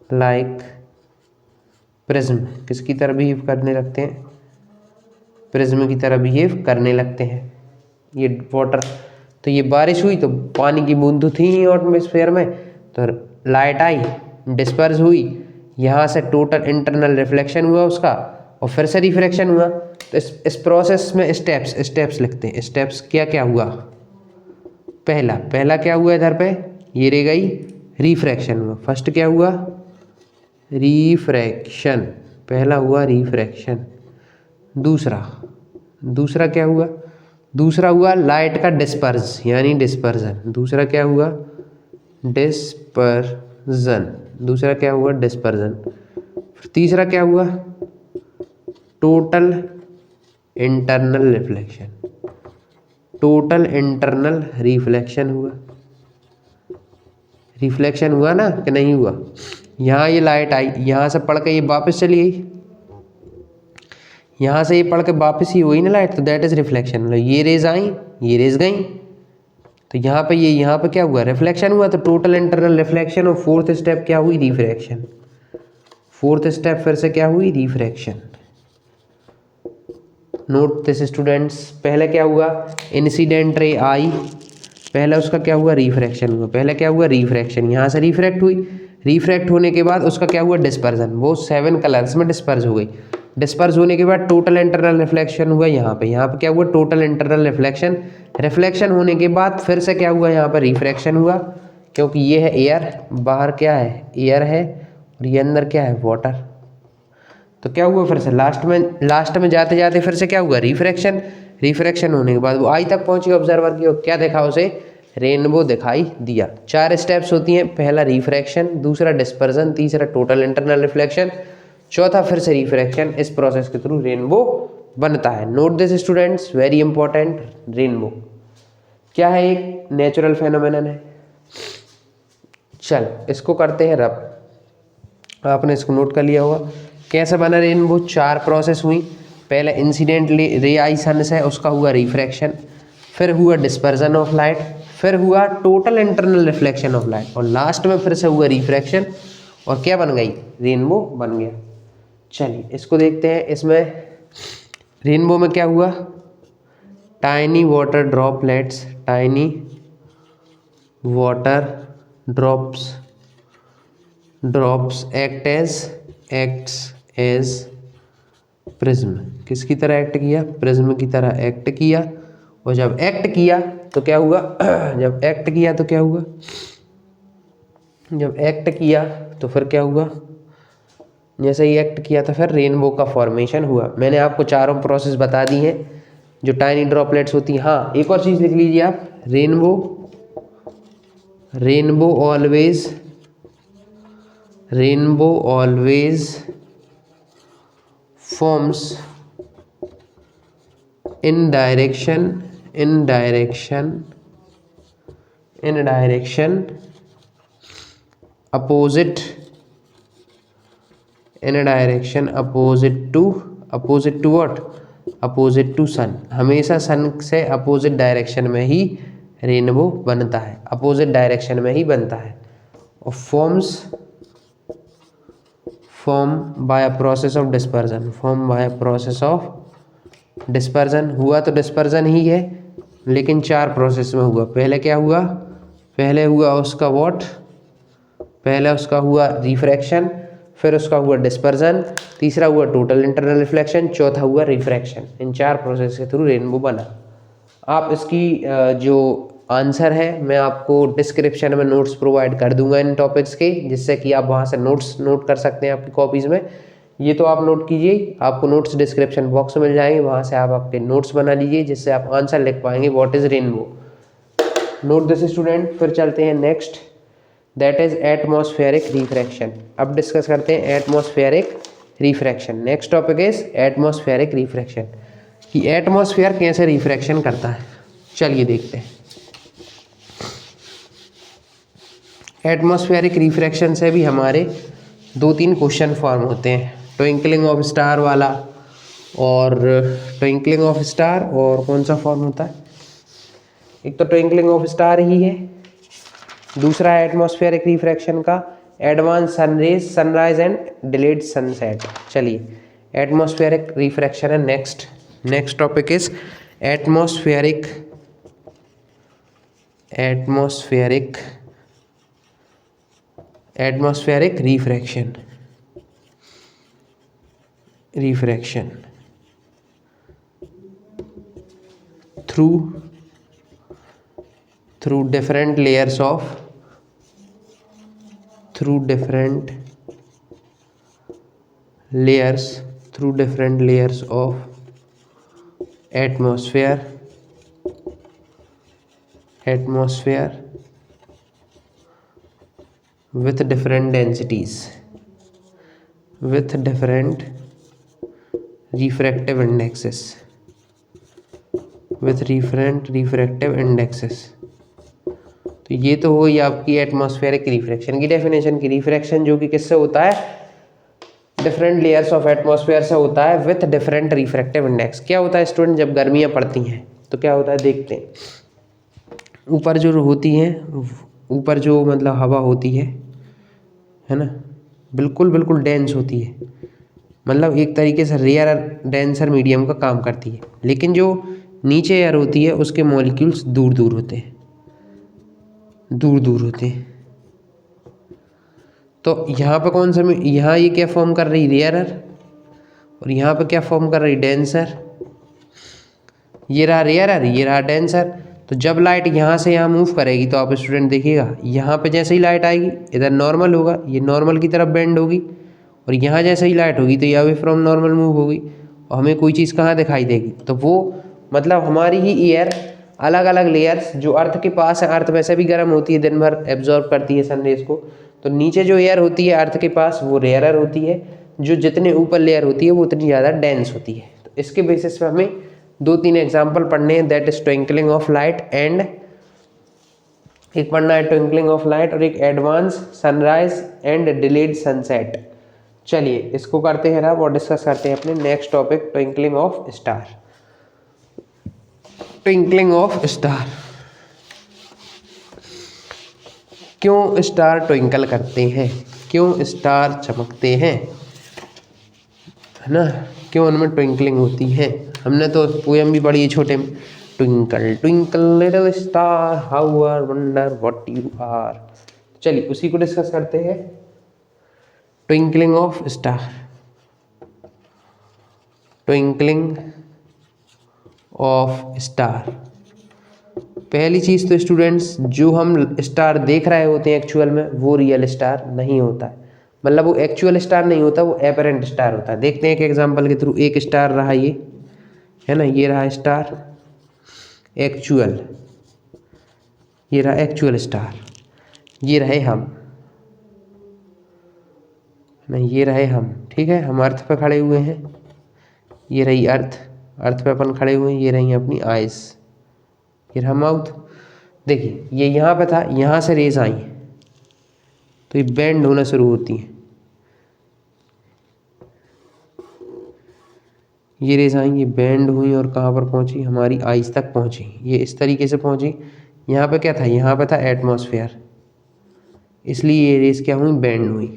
like prism. किसकी तरह बिहेव करने लगते हैं, प्रिज्म की तरह बिहेव करने लगते हैं ये वाटर। तो ये बारिश हुई तो पानी की बूंद थी नहीं एटमॉस्फेयर में, तो लाइट आई, डिस्पर्स हुई, यहाँ से टोटल इंटरनल रिफ्लेक्शन हुआ उसका, और फिर से रिफ्रैक्शन हुआ। तो इस प्रोसेस में स्टेप्स लिखते हैं। स्टेप्स क्या क्या हुआ, पहला क्या हुआ इधर पे, ये रह गई रिफ्रैक्शन हुआ। फर्स्ट क्या हुआ, रिफ्रैक्शन, पहला हुआ रिफ्रैक्शन। दूसरा क्या हुआ, दूसरा हुआ लाइट का डिस्पर्स यानी डिस्पर्जन। दूसरा क्या हुआ, डिस्पर्जन। तीसरा क्या हुआ, टोटल इंटरनल रिफ्लेक्शन हुआ। रिफ्लेक्शन हुआ ना कि नहीं हुआ, यहाँ ये लाइट आई, यहाँ से पढ़ के ये वापस चली गई, यहाँ से ये पढ़ के वापस ही हुई ना लाइट, तो दैट इज रिफ्लेक्शन। मतलब ये रेज आई, ये रेज गई, तो यहाँ पे क्या हुआ, रिफ्लेक्शन हुआ। तो टोटल इंटरनल रिफ्लेक्शन, और फोर्थ स्टेप क्या हुई, रिफ्रैक्शन। फोर्थ स्टेप फिर से क्या हुई, रिफ्रैक्शन। नोट दिस स्टूडेंट्स, पहले क्या हुआ, इंसिडेंट रे आई, पहले उसका क्या हुआ, रिफ्रैक्शन हुआ। पहले क्या हुआ, रिफ्रैक्शन, यहाँ से रिफ्रैक्ट हुई, रिफ्रैक्ट होने के बाद उसका क्या हुआ, डिस्पर्जन। वो 7 कलर्स में डिस्पर्स हो गई। डिस्पर्स होने के बाद टोटल इंटरनल रिफ्लेक्शन हुआ यहाँ पे क्या हुआ, टोटल इंटरनल रिफ्लेक्शन। रिफ्लेक्शन होने के बाद फिर से क्या हुआ, यहाँ पर रिफ्रैक्शन हुआ, क्योंकि ये है एयर, बाहर क्या है, एयर है, और ये अंदर क्या है, वाटर। तो क्या हुआ, फिर से लास्ट में जाते जाते फिर से क्या हुआ, रिफ्रैक्शन होने के बाद वो आई तक पहुंची ऑब्जर्वर की, और क्या देखा उसे, रेनबो दिखाई दिया। 4 स्टेप्स होती हैं, पहला रिफ्रैक्शन, दूसरा डिस्पर्जन, तीसरा टोटल इंटरनल रिफ्लेक्शन, चौथा फिर से रिफ्रैक्शन। इस प्रोसेस के थ्रू रेनबो बनता है। Note this students, very important. Rainbow क्या है? एक नेचुरल फेनोमेनन है। चल इसको करते हैं रब। आपने इसको नोट कर लिया होगा। कैसे बना रेनबो? 4 प्रोसेस हुई। पहले इंसिडेंट रे आई सन से, उसका हुआ रिफ्रैक्शन, फिर हुआ डिस्पर्जन ऑफ लाइट, फिर हुआ total internal reflection of light, और लास्ट में फिर से हुआ रिफ्रैक्शन, और क्या बन गई? रेनबो बन गया। चलिए इसको देखते हैं। इसमें रेनबो में क्या हुआ? Tiny water droplets, tiny water drops acts as prism. किसकी तरह एक्ट किया? प्रिज्म की तरह एक्ट किया। और जब एक्ट किया तो क्या हुआ? जब एक्ट किया तो क्या हुआ? जब एक्ट किया तो फिर क्या हुआ? जैसे ही एक्ट किया तो फिर रेनबो का फॉर्मेशन हुआ। मैंने आपको चारों प्रोसेस बता दी हैं जो टाइनी ड्रॉपलेट्स होती हैं। हाँ, एक और चीज़ लिख लीजिए आप। Rainbow always forms in direction opposite to what? opposite to sun। हमेशा सन से अपोजिट डायरेक्शन में ही रेनबो बनता है, अपोजिट डायरेक्शन में ही बनता है। और form by process of dispersion. हुआ तो डिस्पर्जन ही है, लेकिन 4 प्रोसेस में हुआ। पहले क्या हुआ? पहले हुआ उसका व्हाट? पहले उसका हुआ रिफ्रैक्शन, फिर उसका हुआ डिस्पर्जन, तीसरा हुआ टोटल इंटरनल रिफ्लेक्शन, चौथा हुआ रिफ्रैक्शन। इन 4 प्रोसेस के थ्रू रेनबो बना। आप इसकी जो आंसर है मैं आपको डिस्क्रिप्शन में नोट्स प्रोवाइड कर दूंगा इन टॉपिक्स के, जिससे कि आप वहाँ से नोट्स नोट कर सकते हैं आपकी कॉपीज़ में। ये तो आप नोट कीजिए, आपको नोट्स डिस्क्रिप्शन बॉक्स में मिल जाएंगे, वहाँ से आप आपके नोट्स बना लीजिए, जिससे आप आंसर लिख पाएंगे what is rainbow. Note this student. फिर चलते हैं next, that is atmospheric refraction. अब डिस्कस करते हैं atmospheric refraction. Next topic is atmospheric refraction, कि एटमॉस्फेयर कैसे रिफ्रैक्शन करता है। चलिए देखते हैं। एटमॉस्फेरिक रिफ्रैक्शन से भी हमारे 2-3 क्वेश्चन फॉर्म होते हैं, ट्विंकलिंग ऑफ स्टार वाला, और ट्विंकलिंग ऑफ स्टार, और कौन सा फॉर्म होता है? एक तो ट्विंकलिंग ऑफ स्टार ही है, दूसरा है एटमॉस्फेरिक रिफ्रैक्शन का advance sun rays, sunrise and delayed sunset. चलिए एटमॉस्फेरिक रिफ्रैक्शन है next topic is atmospheric refraction through different layers of atmosphere with different densities, with different refractive indexes, तो ये तो हो गई आपकी एटमॉस्फेरिक रिफ्रैक्शन की डेफिनेशन की। रिफ्रैक्शन जो कि किससे होता है? डिफरेंट लेयर्स ऑफ एटमॉस्फेयर से होता है विथ डिफरेंट रिफ्रैक्टिव इंडेक्स। क्या होता है स्टूडेंट? जब गर्मियाँ पड़ती हैं तो क्या होता है देखते हैं। ऊपर जो होती हैं, ऊपर जो मतलब हवा होती है ना, बिल्कुल डेंस होती है, मतलब एक तरीके से रेयर डेंसर मीडियम का काम करती है। लेकिन जो नीचे एयर होती है उसके मॉलिक्यूल्स दूर दूर होते हैं। तो यहाँ पे कौन सा, यहाँ ये क्या फॉर्म कर रही? रेयरर। और यहाँ पे क्या फॉर्म कर रही? डेंसर। ये रहा रेयरर, ये रहा डेंसर। तो जब लाइट यहाँ से यहाँ मूव करेगी तो आप स्टूडेंट देखिएगा, यहाँ पे जैसे ही लाइट आएगी इधर नॉर्मल होगा, ये नॉर्मल की तरफ बेंड होगी, और यहाँ जैसे ही लाइट होगी तो ये अवे फ्रॉम नॉर्मल मूव होगी, और हमें कोई चीज़ कहाँ दिखाई देगी? तो वो मतलब हमारी ही एयर अलग अलग लेयर्स जो अर्थ के पास है, अर्थ वैसे भी गर्म होती है, दिन भर एब्जॉर्ब करती है सनरेज को, तो नीचे जो एयर होती है अर्थ के पास वो रेयरर होती है, जो जितने ऊपर लेयर होती है वो उतनी ज़्यादा डेंस होती है। तो इसके बेसिस पे हमें 2-3 एग्जाम्पल पढ़ने हैं, that is twinkling of light and एक पढ़ना है ट्विंकलिंग ऑफ लाइट और एक advance sunrise and delayed sunset. चलिए इसको करते हैं अब और डिस्कस करते हैं अपने next topic twinkling of star. Twinkling of star, क्यों स्टार ट्विंकल करते हैं, क्यों स्टार चमकते हैं, है ना, क्यों उनमें ट्विंकलिंग होती है। हमने तो पोएम भी पढ़ी है छोटे में, twinkle twinkle little star how I wonder what you are. चलिए उसी को डिस्कस करते हैं, twinkling of star. Twinkling of star, पहली चीज़ तो स्टूडेंट्स जो हम स्टार देख रहे होते हैं एक्चुअल में वो रियल स्टार नहीं होता है, मतलब वो एक्चुअल स्टार नहीं होता, वो एपरेंट स्टार होता है। देखते हैं एक एग्जांपल के थ्रू, एक स्टार रहा ये, है ना, ये रहा स्टार एक्चुअल, ये रहा एक्चुअल स्टार, ये रहे हम, नहीं ये रहे हम, ठीक है, हम अर्थ पे खड़े हुए हैं, ये रही अर्थ, अर्थ पे अपन खड़े हुए हैं, ये रही अपनी आइस, ये रहा माउथ। देखिए ये यहाँ पे था, यहाँ से रेज आई तो ये बेंड होना शुरू होती है, ये रेज आई, ये बेंड हुई और कहाँ पर पहुँची, हमारी आइस तक पहुँची, ये इस तरीके से पहुँची। यहाँ पे क्या था, यहाँ पे था एटमॉस्फेयर, इसलिए ये रेज क्या हुई, बेंड हुई।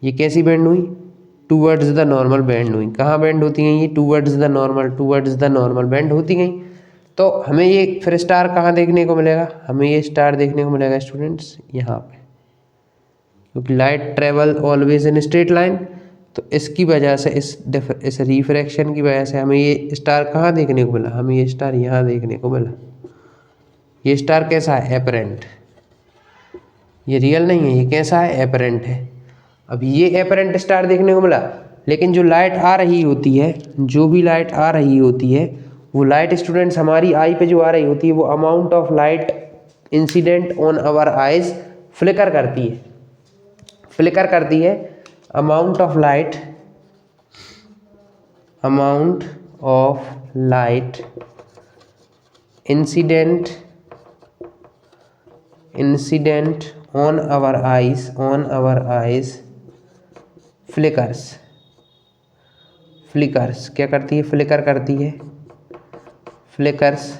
ये कैसी बेंड हुई, टूवर्ड्स द नॉर्मल बेंड हुई। कहाँ बेंड होती गई ये, towards the normal, towards the normal bend होती गई। तो हमें ये फिर स्टार कहाँ देखने को मिलेगा, हमें ये स्टार देखने को मिलेगा स्टूडेंट्स यहाँ पे, क्योंकि light travel always in straight line, तो इसकी वजह से इस रिफ्रैक्शन की वजह से हमें ये स्टार कहाँ देखने को मिला, हमें ये स्टार यहाँ देखने को मिला। ये स्टार कैसा है, एपरेंट, ये रियल नहीं है, ये कैसा है, एपरेंट है। अब ये एपरेंट स्टार देखने को मिला, लेकिन जो लाइट आ रही होती है, जो भी लाइट आ रही होती है, वो लाइट स्टूडेंट्स हमारी आई पे जो आ रही होती है, वो amount of light incident on our eyes flicker करती है, फ्लिकर करती है। Amount of light, amount of light incident on our eyes flickers, flickers क्या करती है, फ्लिकर करती है, फ्लिकर्स।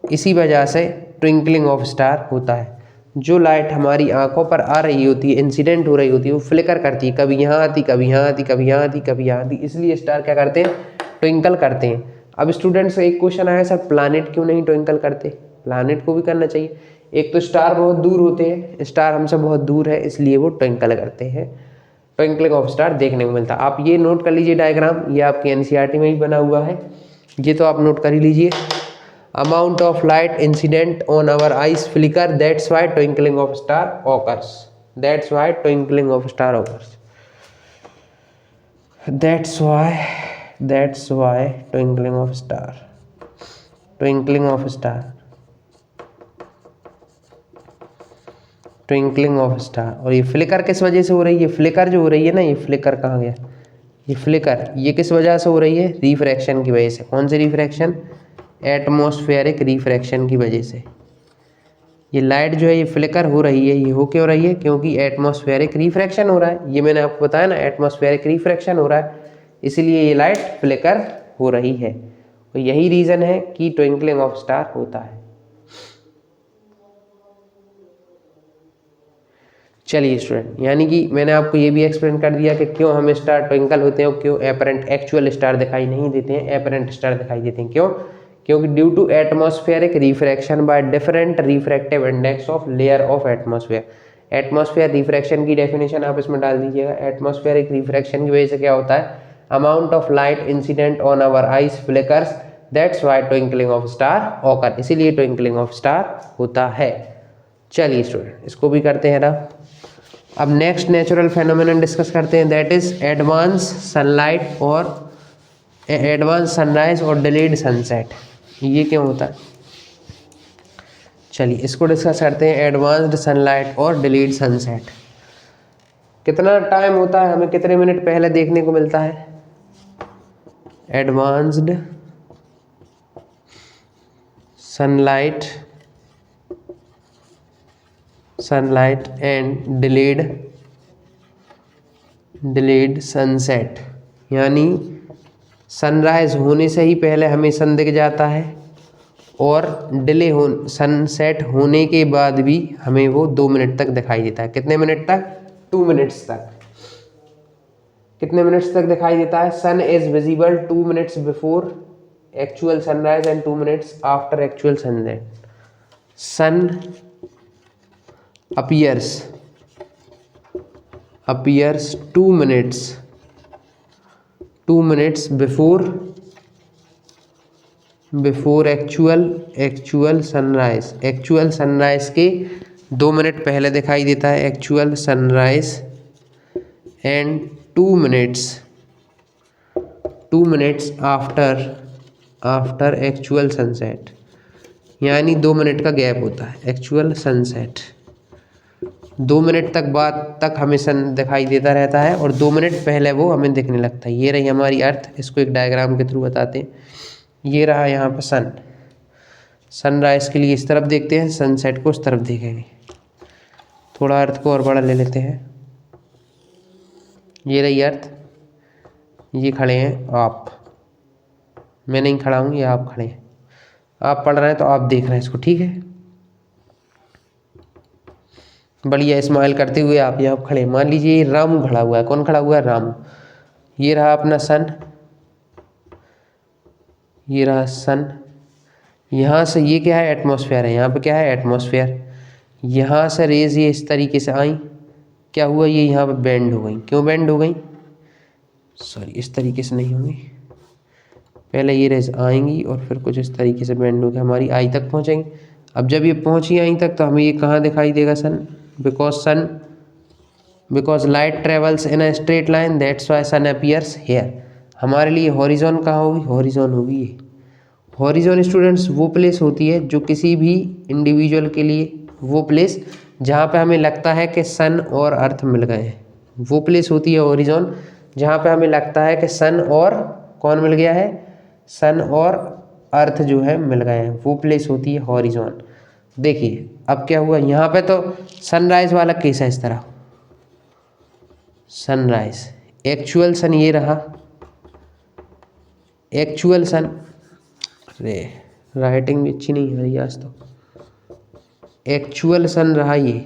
इसी वजह से ट्विंकलिंग ऑफ स्टार होता है। जो लाइट हमारी आंखों पर आ रही होती है, इंसिडेंट हो रही होती है, वो फ्लिकर करती है, कभी यहाँ आती, कभी यहाँ आती, कभी यहाँ आती, कभी यहाँ आती, इसलिए स्टार क्या करते हैं, ट्विंकल करते हैं। अब स्टूडेंट्स से एक क्वेश्चन आया, सर प्लानिट क्यों नहीं ट्विंकल करते, प्लानिट को भी करना चाहिए। एक तो स्टार बहुत दूर होते हैं, स्टार हमसे बहुत दूर है, इसलिए वो ट्विंकल करते हैं, ट्विंकलिंग ऑफ स्टार देखने को मिलता है। आप ये नोट कर लीजिए डायग्राम, ये आपके एनसीईआरटी में ही बना हुआ है, ये तो आप नोट कर ही लीजिए। Amount of light incident on our eyes flicker, that's why twinkling of star occurs, that's why twinkling of star occurs, that's why twinkling of star, twinkling of star, twinkling of star. और ये flicker किस वजह से हो रही है, flicker जो हो रही है ना, ये फ्लिकर कहाँ गया, ये फ्लिकर, ये किस वजह से हो रही है, रिफ्रैक्शन की वजह से। कौन सी रिफ्रैक्शन, एटमॉस्फेरिक रिफ्रैक्शन की वजह से। ये लाइट जो है ये फ्लिकर हो रही है, ये हो क्यों रही है, क्योंकि एटमॉस्फेरिक रिफ्रैक्शन हो रहा है। ये मैंने आपको बताया ना, एटमॉस्फेरिक रिफ्रैक्शन हो रहा है, इसलिए ये लाइट फ्लिकर हो रही है। तो यही रीज़न है कि ट्विंकलिंग ऑफ स्टार होता है। चलिए स्टूडेंट, यानी कि मैंने आपको ये भी एक्सप्लेन कर दिया कि क्यों हमें स्टार ट्विंकल होते हैं और क्यों एपरेंट एक्चुअल स्टार दिखाई नहीं देते हैं, एपरेंट स्टार दिखाई देते हैं। क्यों, क्योंकि due to atmospheric refraction by different refractive index of layer of atmosphere. Atmosphere refraction की डेफिनेशन आप इसमें डाल दीजिएगा। एटमॉस्फेरिक रिफ्रैक्शन की वजह से क्या होता है, amount of light incident on our eyes flickers, that's why twinkling of star occur, इसीलिए ट्विंकलिंग ऑफ स्टार होता है। चलिए स्टूडेंट, इसको भी करते हैं ना। अब नेक्स्ट नेचुरल फेनोमेनन डिस्कस करते हैं, दैट इज एडवांस सनलाइट और एडवांस सनराइज और डिलेड सनसेट। ये क्यों होता है? चलिए इसको डिस्कस करते हैं। एडवांस्ड सनलाइट और डिलेड सनसेट। कितना टाइम होता है, हमें कितने मिनट पहले देखने को मिलता है? Advanced sunlight and delayed sunset, यानी सनराइज होने से ही पहले हमें सन दिख जाता है और सनसेट होने के बाद भी हमें वो 2 मिनट तक दिखाई देता है। कितने मिनट तक? 2 मिनट्स तक। कितने मिनट्स तक दिखाई देता है? Sun is visible 2 minutes before actual sunrise and 2 minutes after actual sunset. Sun appears 2 minutes before actual sunrise. Actual sunrise के 2 मिनट पहले दिखाई देता है actual sunrise, and 2 minutes after actual sunset, यानी 2 मिनट का गैप होता है। एक्चुअल सनसेट 2 मिनट तक बाद तक हमें सन दिखाई देता रहता है और 2 मिनट पहले वो हमें दिखने लगता है। ये रही हमारी अर्थ। इसको एक डायग्राम के थ्रू बताते हैं। ये रहा यहाँ पर सन। सनराइज के लिए इस तरफ देखते हैं, सनसेट को उस तरफ देखेंगे। थोड़ा अर्थ को और बड़ा ले लेते हैं। ये रही अर्थ। ये खड़े हैं आप, मैं नहीं खड़ा हूँ, ये आप खड़े हैं। आप पढ़ रहे हैं तो आप देख रहे हैं इसको, ठीक है? बढ़िया स्माइल करते हुए आप यहाँ खड़े। मान लीजिए रामू खड़ा हुआ है। कौन खड़ा हुआ है? रामू। ये रहा अपना सन, ये रहा सन। यहाँ से ये क्या है? एटमॉस्फेयर है। यहाँ पे क्या है? एटमॉस्फेयर। यहाँ से रेज ये इस तरीके से आई, क्या हुआ? ये यहाँ पे बेंड हो गई। क्यों बेंड हो गई? सॉरी, इस तरीके से नहीं होंगी। पहले ये रेज आएंगी और फिर कुछ इस तरीके से बेंड होकर हमारी आई तक पहुँचेंगी। अब जब ये पहुँची आई तक तो हमें ये कहाँ दिखाई देगा? Sun. Because light travels in a straight line, that's why sun appears here. हमारे लिए हॉरिजॉन कहाँ होगी? हॉरिजॉन होगी ये। हॉरिजॉन स्टूडेंट्स वो प्लेस होती है जो किसी भी इंडिविजुअल के लिए, वो प्लेस जहाँ पे हमें लगता है कि सन और अर्थ मिल गए हैं, वो प्लेस होती है हॉरिजॉन। जहाँ पे हमें लगता है कि सन और कौन मिल गया है? सन और अर्थ जो है मिल गए हैं, वो प्लेस होती है हॉरिजॉन। देखिए अब क्या हुआ, यहाँ पे तो सनराइज वाला केस है इस तरह। सनराइज, एक्चुअल सन ये रहा, एक्चुअल सन। अरे राइटिंग भी अच्छी नहीं है रही आज तो। एक्चुअल सन रहा ये,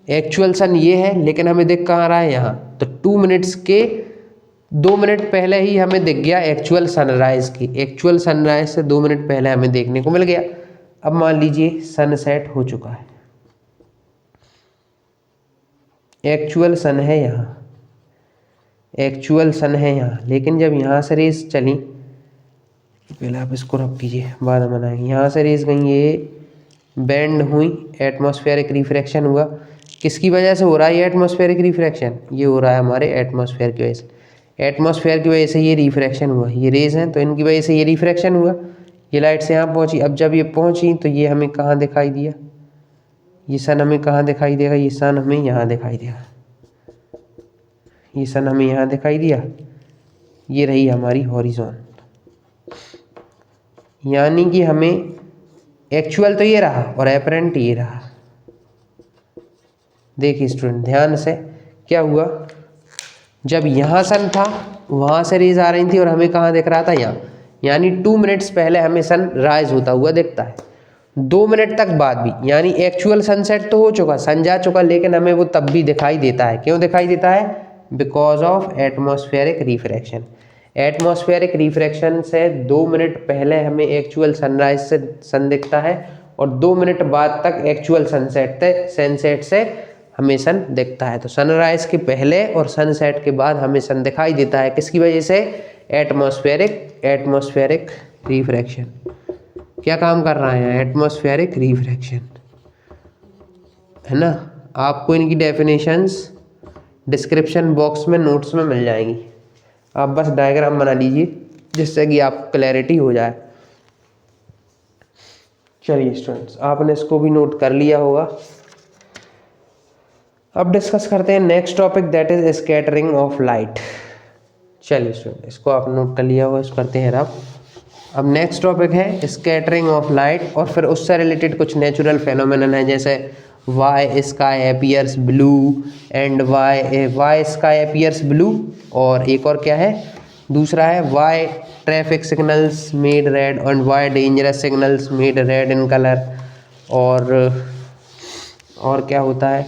एक्चुअल सन ये है, लेकिन हमें दिख कहाँ रहा है? यहाँ। तो 2 मिनट्स के 2 मिनट पहले ही हमें दिख गया एक्चुअल सनराइज की। एक्चुअल सनराइज से 2 मिनट पहले हमें देखने को मिल गया। अब मान लीजिए सनसेट हो चुका है, एक्चुअल सन है यहाँ, एक्चुअल सन है यहाँ, लेकिन जब यहाँ से रेस चली, पहले आप इसको रख कीजिए बाद में बनाएंगे। यहाँ से रेस गई, ये बेंड हुई, एटमॉस्फेरिक रिफ्रैक्शन हुआ। किसकी वजह से हो रहा है ये एटमॉस्फेरिक रिफ्रैक्शन? ये हो रहा है हमारे एटमॉस्फेयर की वजह से। एटमॉस्फेयर की वजह से ये रिफ्रैक्शन हुआ। ये रेज हैं तो इनकी वजह से ये रिफ्रैक्शन हुआ। ये लाइट से यहाँ पहुँची। अब जब ये पहुँची तो ये हमें कहाँ दिखाई दिया? ये सन हमें कहाँ दिखाई देगा? ये सन हमें यहाँ दिखाई देगा। ये सन हमें यहाँ दिखाई दिया। ये रही हमारी हॉरिजॉन। यानी कि हमें एक्चुअल तो ये रहा और एपरेंट ये रहा। देखिए स्टूडेंट ध्यान से, क्या हुआ? जब यहाँ सन था वहाँ से रेज आ रही थी और हमें कहाँ दिख रहा था? यहाँ। यानी 2 मिनट्स पहले हमें सन राइज होता हुआ दिखता है। 2 मिनट तक बाद भी, यानी एक्चुअल सनसेट तो हो चुका, सन जा चुका, लेकिन हमें वो तब भी दिखाई देता है। क्यों दिखाई देता है? Because of atmospheric refraction. Atmospheric refraction से 2 मिनट पहले हमें एक्चुअल सनराइज से सन दिखता है और 2 मिनट बाद तक एक्चुअल सनसेट से हमें सन दिखता है। तो सनराइज के पहले और सनसेट के बाद हमें सन दिखाई देता है। किसकी वजह से? Atmospheric refraction. क्या काम कर रहा है? एटमॉस्फेरिक रिफ्रैक्शन, है ना। आपको इनकी डेफिनेशंस डिस्क्रिप्शन बॉक्स में नोट्स में मिल जाएंगी। आप बस डायग्राम बना लीजिए जिससे कि आपको क्लैरिटी हो जाए। चलिए स्टूडेंट्स, आपने इसको भी नोट कर लिया होगा। अब डिस्कस करते हैं next topic, that is scattering of light. चलिए स्टूडेंट, इसको आप नोट कर लिया होगा, इसको करते हैं अब नेक्स्ट टॉपिक है स्कैटरिंग ऑफ लाइट, और फिर उससे रिलेटेड कुछ नेचुरल फेनोमेनन है, जैसे why sky appears blue and why sky appears blue, और एक और क्या है, दूसरा है why traffic signals made red and why dangerous signals made red in colour, और क्या होता है,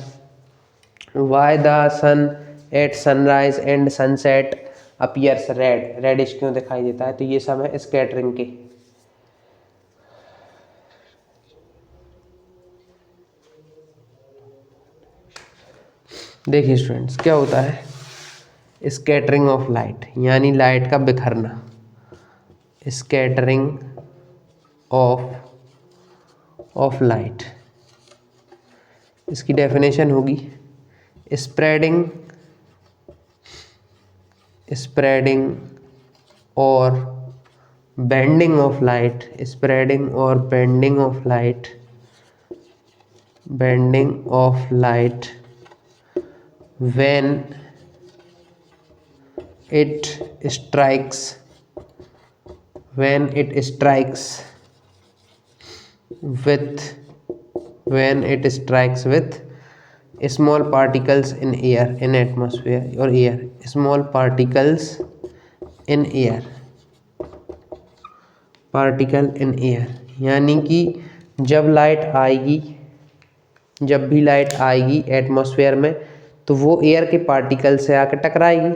why the sun at sunrise and sunset appears red, reddish क्यों दिखाई देता है। तो ये सब है स्कैटरिंग के। देखिए स्टूडेंट्स, क्या होता है स्कैटरिंग ऑफ लाइट, यानी लाइट का बिखरना। स्कैटरिंग ऑफ लाइट, इसकी डेफिनेशन होगी स्प्रेडिंग और बेंडिंग ऑफ लाइट, स्प्रेडिंग और bending of light when it strikes with small particles in air, in atmosphere or air, small particles in air, यानी कि जब भी लाइट आएगी एटमॉस्फेयर में, तो वो एयर के पार्टिकल से आके टकराएगी।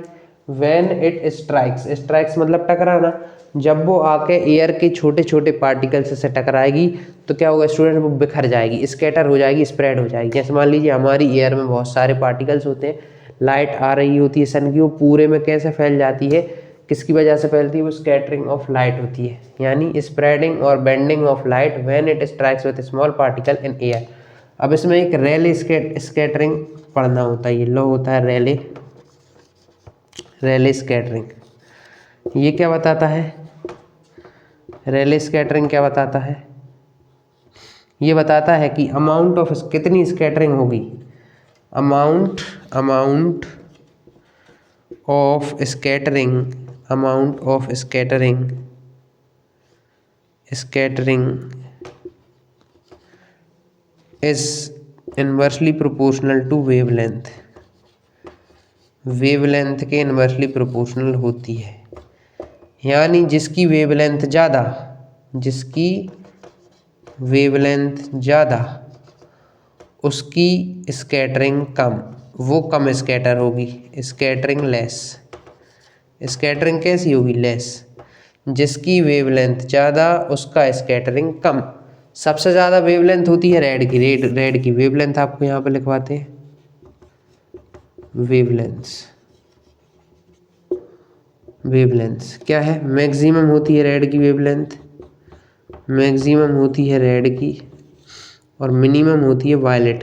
व्हेन इट स्ट्राइक्स मतलब टकराना, जब वो आके एयर के छोटे छोटे पार्टिकल्स से टकराएगी तो क्या होगा स्टूडेंट, वो बिखर जाएगी, स्कैटर हो जाएगी, स्प्रेड हो जाएगी। जैसे मान लीजिए हमारी एयर में बहुत सारे पार्टिकल्स होते हैं, लाइट आ रही होती है सन की, वो पूरे में कैसे फैल जाती है, किसकी वजह से फैलती है, वो स्कैटरिंग ऑफ लाइट होती है, यानी स्प्रेडिंग और bending of light when it strikes with small particle in air. अब इसमें एक रेले स्कैटरिंग पढ़ना होता है, ये लॉ होता है रेले स्कैटरिंग। ये क्या बताता है, रेले स्कैटरिंग क्या बताता है, ये बताता है कि अमाउंट ऑफ कितनी स्कैटरिंग होगी, amount of scattering is inversely proportional to wavelength, wavelength के इन्वर्सली प्रोपोर्शनल होती है, यानी जिसकी वेवलेंथ ज़्यादा उसकी स्कैटरिंग कम, वो कम स्कैटर होगी, स्कैटरिंग लेस। स्कैटरिंग कैसी होगी, लेस। जिसकी वेवलेंथ ज़्यादा उसका स्कैटरिंग कम। सबसे ज़्यादा वेवलेंथ होती है रेड की, रेड की वेवलेंथ आपको यहाँ पे लिखवाते हैं, वेवलेंथ क्या है, मैक्सिमम होती है रेड की वेवलेंथ, मैक्सिमम होती है रेड की, और मिनिमम होती है वायलेट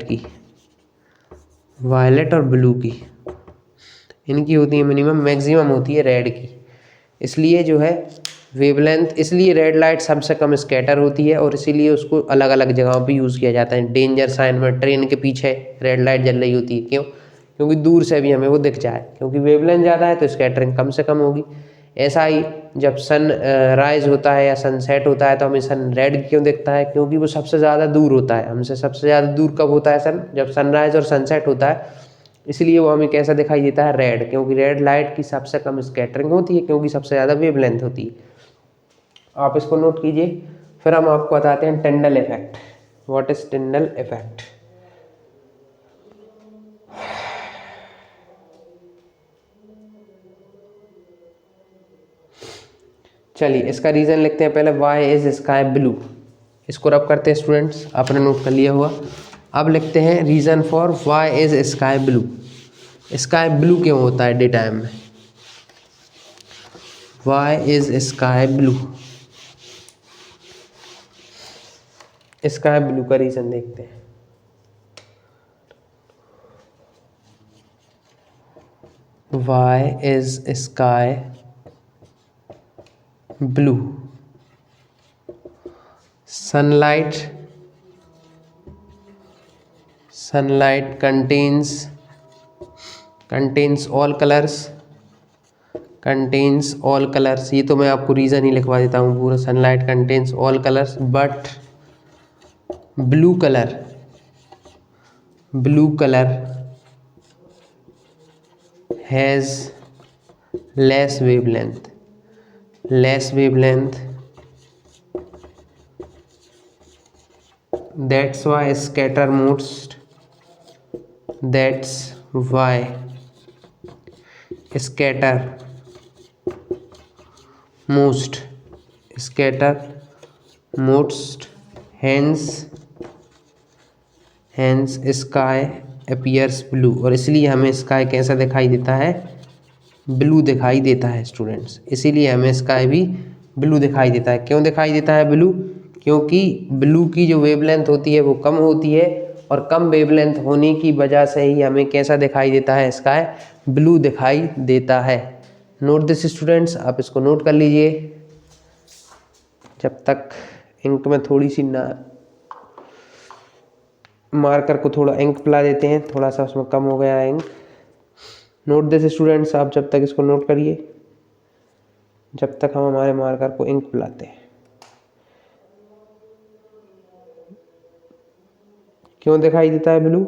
की, वायलेट और ब्लू की, इनकी होती है मिनिमम, मैक्सिमम होती है रेड की। इसलिए जो है वेवलेंथ, इसलिए रेड लाइट सबसे कम स्कैटर होती है, और इसीलिए उसको अलग अलग जगहों पे यूज़ किया जाता है। डेंजर साइन में ट्रेन के पीछे रेड लाइट जल रही होती है, क्यों, क्योंकि दूर से भी हमें वो दिख जाए, क्योंकि वेवलेंथ ज़्यादा है तो स्कैटरिंग कम से कम होगी। ऐसा ही जब सन राइज होता है या सनसेट होता है तो हमें सन रेड क्यों दिखता है, क्योंकि वो सबसे ज़्यादा दूर होता है हमसे, सबसे ज़्यादा दूर कब होता है सन, जब सनराइज और सनसेट होता है, इसलिए वो हमें कैसा दिखाई देता है, रेड, क्योंकि रेड लाइट की सबसे कम स्कैटरिंग होती है, क्योंकि सबसे ज़्यादा वेवलेंथ होती है। आप इसको नोट कीजिए। फिर हम आपको बताते हैं Tyndall effect. What is टिंडल effect. चलिए इसका रीज़न लिखते हैं पहले, वाई इज स्काई ब्लू। इसको रब करते हैं स्टूडेंट्स, आपने नोट कर लिया हुआ। अब लिखते हैं reason for why is sky blue. Sky blue क्यों होता है डे टाइम में, why is sky blue, sky blue का रीज़न देखते हैं। Why is sky blue, sunlight contains all colors। ये तो मैं आपको रीज़न ही लिखवा देता हूँ पूरा। Sunlight contains all colours but blue colour has less wavelength. That's why scatter most hence sky appears blue। और इसलिए हमें स्काई कैसा दिखाई देता है? ब्लू दिखाई देता है स्टूडेंट्स। इसीलिए हमें स्काई भी ब्लू दिखाई देता है। क्यों दिखाई देता है ब्लू? क्योंकि ब्लू की जो वेवलेंथ होती है वो कम होती है, और कम वेवलेंथ होने की वजह से ही हमें कैसा दिखाई देता है? स्काई ब्लू दिखाई देता है। नोट दिस स्टूडेंट्स, आप इसको नोट कर लीजिए। जब तक इंक में थोड़ी सी ना मार्कर को थोड़ा इंक पिला देते हैं, थोड़ा सा उसमें कम हो गया है इंक। नोट दिस स्टूडेंट्स, आप जब तक इसको नोट करिए जब तक हम हमारे मार्कर को इंक पिलाते हैं। क्यों दिखाई देता है ब्लू?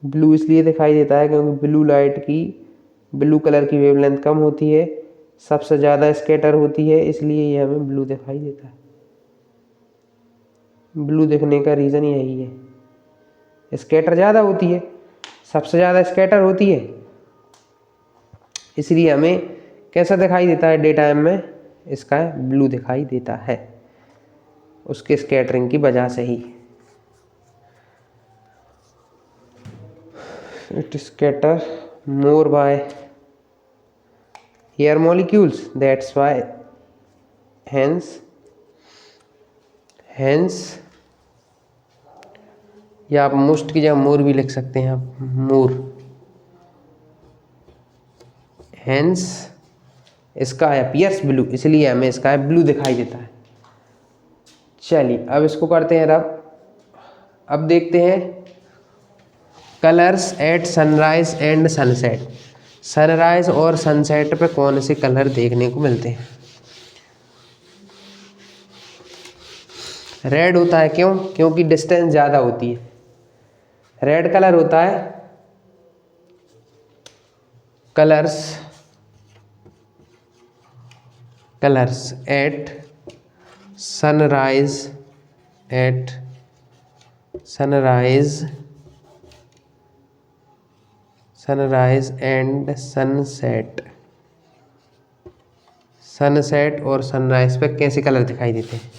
ब्लू इसलिए दिखाई देता है क्योंकि ब्लू कलर की वेवलेंथ कम होती है, सबसे ज़्यादा स्कैटर होती है, इसलिए ये हमें ब्लू दिखाई देता है। ब्लू दिखने का रीज़न यही है, स्कैटर ज़्यादा होती है, सबसे ज़्यादा स्कैटर होती है, इसलिए हमें कैसा दिखाई देता है? डे टाइम में इसका ब्लू दिखाई देता है, उसके स्कैटरिंग की वजह से ही। It scatter more by air molecules, that's why hence या आप मोस्ट की जगह मोर भी लिख सकते हैं आप, मोर। हेंस स्काई अपीयर्स ब्लू, इसलिए हमें स्काई ब्लू दिखाई देता है। चलिए अब इसको करते हैं रब। अब देखते हैं colours at sunrise and sunset. Sunrise और सनसेट पे कौन से कलर देखने को मिलते हैं? रेड होता है। क्यों? क्योंकि डिस्टेंस ज़्यादा होती है। रेड कलर होता है colours at sunrise and sunset और सनराइज पे कैसे कलर दिखाई देते हैं?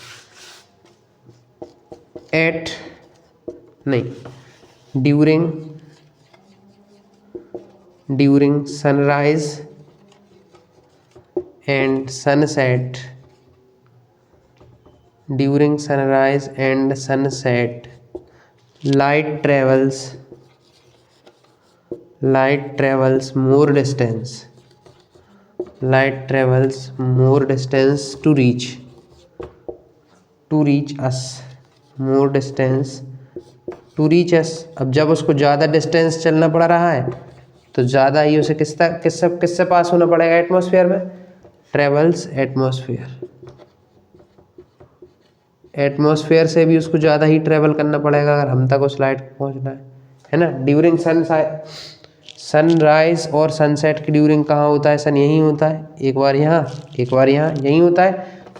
During sunrise and sunset light travels more distance to reach us। अब जब उसको ज़्यादा डिस्टेंस चलना पड़ रहा है तो ज़्यादा ही उसे किससे पास होना पड़ेगा? एटमॉस्फेयर में। ट्रेवल्स एटमॉस्फेयर से भी उसको ज़्यादा ही ट्रेवल करना पड़ेगा अगर हम तक उस लाइट को पहुंचना है ना। ड्यूरिंग सनराइज और सनसेट की ड्यूरिंग कहाँ होता है? सन यहीं होता है, एक बार यहाँ यहीं होता है।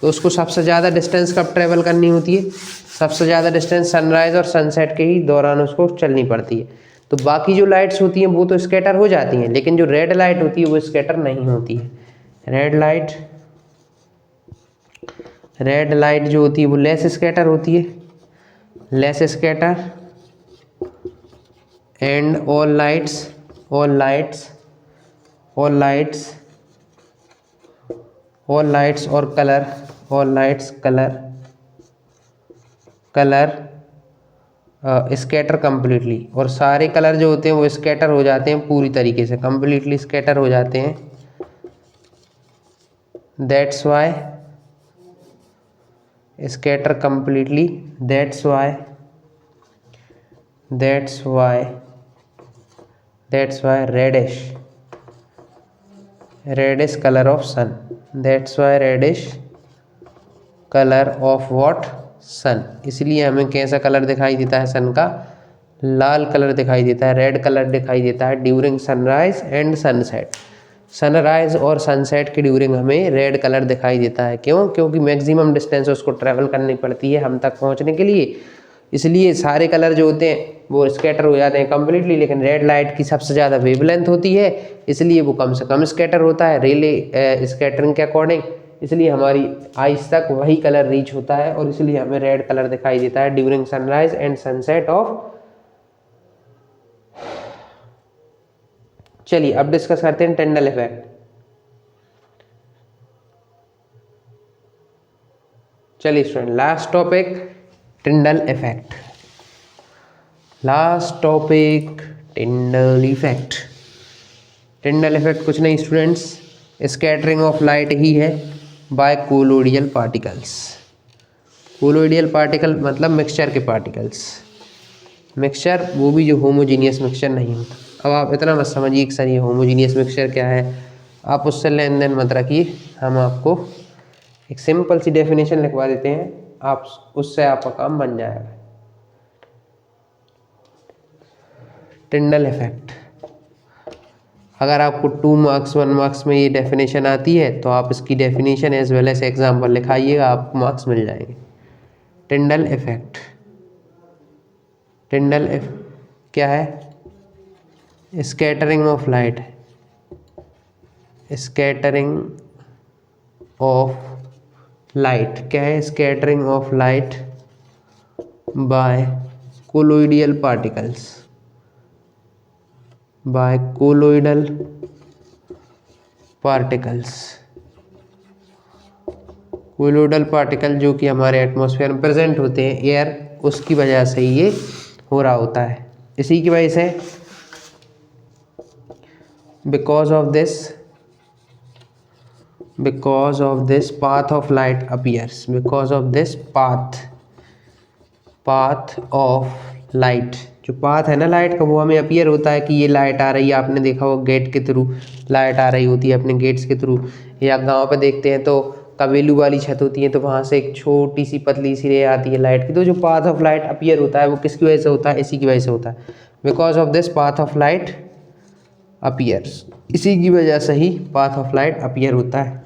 तो उसको सबसे ज़्यादा डिस्टेंस कब ट्रेवल करनी होती है? सबसे ज़्यादा डिस्टेंस सनराइज और सनसेट के ही दौरान उसको चलनी पड़ती है। तो बाकी जो लाइट्स होती हैं वो तो स्कैटर हो जाती हैं, लेकिन जो रेड लाइट होती है वो स्कैटर नहीं होती है। रेड लाइट जो होती है वो लेस स्कैटर होती है, एंड ऑल लाइट्स और कलर स्कैटर कम्प्लीटली। और सारे कलर जो होते हैं वो स्कैटर हो जाते हैं पूरी तरीके से, कम्प्लीटली स्कैटर हो जाते हैं। That's why scatter completely. That's why reddish color of sun. That's why reddish color of what? सन. इसलिए हमें कैसा कलर दिखाई देता है सन का? लाल कलर दिखाई देता है, रेड कलर दिखाई देता है during sunrise and sunset. Sunrise और सनसेट के ड्यूरिंग हमें रेड कलर दिखाई देता है. क्यों? क्योंकि मैक्सिमम डिस्टेंस उसको ट्रैवल करनी पड़ती है हम तक पहुंचने के लिए. इसलिए सारे कलर जो होते हैं वो स्कैटर हो जाते हैं कम्प्लीटली, लेकिन रेड लाइट की सबसे ज़्यादा वेवलेंथ होती है, इसलिए वो कम से कम स्कैटर होता है रेले स्कैटरिंग के अकॉर्डिंग. इसलिए हमारी आइज तक वही कलर रीच होता है और इसलिए हमें रेड कलर दिखाई देता है during sunrise and sunset of. चलिए अब डिस्कस करते हैं टिंडल इफेक्ट. चलिए student, last topic Tyndall effect. Last topic Tyndall effect. Tyndall effect कुछ नहीं स्टूडेंट्स, स्कैटरिंग ऑफ लाइट ही है by colloidal particles. Colloidal particle मतलब मिक्सचर के पार्टिकल्स. मिक्सचर वो भी जो होमोजीनियस मिक्सचर नहीं होता. अब आप इतना मत समझिए कि सर ये होमोजीनियस मिक्सचर क्या है, आप उससे लेन देन मत रखिए. हम आपको एक सिंपल सी डेफिनेशन लिखवा देते हैं, आप उससे आपका काम बन जाएगा. टिंडल इफेक्ट, अगर आपको 2 मार्क्स 1 मार्क्स में ये डेफिनेशन आती है तो आप इसकी definition as well as example लिखाइएगा, आपको मार्क्स मिल जाएंगे. Tyndall effect. टिंडल क्या है? Scattering of light. Scattering of light क्या है? Scattering of light by colloidal particles. By colloidal particles. Colloidal particle जो कि हमारे एटमॉस्फेयर में प्रेजेंट होते हैं एयर, उसकी वजह से ये हो रहा होता है. इसी की वजह से because of this path of light appears. Because of this path of light, जो पाथ है ना लाइट का वो हमें अपीयर होता है कि ये लाइट आ रही है. आपने देखा वो गेट के थ्रू लाइट आ रही होती है अपने गेट्स के थ्रू, या गांव पे देखते हैं तो कबेलू वाली छत होती है तो वहाँ से एक छोटी सी पतली सी रे आती है लाइट की. तो जो पाथ ऑफ लाइट अपीयर होता है वो किसकी वजह से होता है? इसी की वजह से होता है. Because of this path of light appears. इसी की वजह से ही पाथ ऑफ लाइट अपीयर होता है.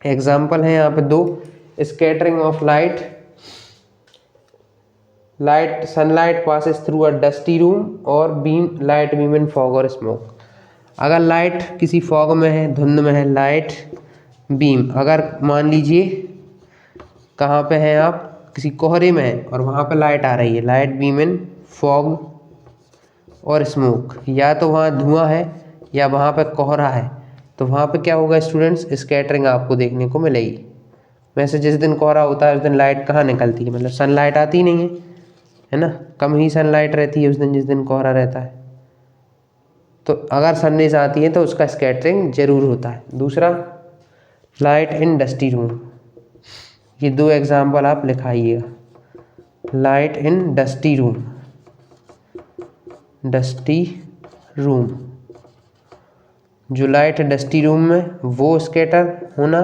एग्जाम्पल है यहाँ पे 2. Scattering of light. Sunlight passes through a dusty room और लाइट बीम इन फॉग और स्मोक. अगर लाइट किसी फॉग में है, धुंध में है, लाइट बीम अगर मान लीजिए कहाँ पे हैं आप, किसी कोहरे में है और वहाँ पे लाइट आ रही है, लाइट बीम इन फॉग और स्मोक, या तो वहाँ धुआं है या वहाँ पे कोहरा है, तो वहाँ पे क्या होगा स्टूडेंट्स? स्कैटरिंग आपको देखने को मिलेगी. वैसे जिस दिन कोहरा होता है उस दिन लाइट कहाँ निकलती है, मतलब सनलाइट आती नहीं है ना, कम ही सनलाइट रहती है उस दिन जिस दिन कोहरा रहता है. तो अगर सनरेज आती है तो उसका स्कैटरिंग जरूर होता है. दूसरा, लाइट इन डस्टी रूम. ये 2 एग्जाम्पल आप लिखाइएगा. Light in dusty room. Dusty room, जो लाइट डस्टी रूम में वो स्कैटर होना,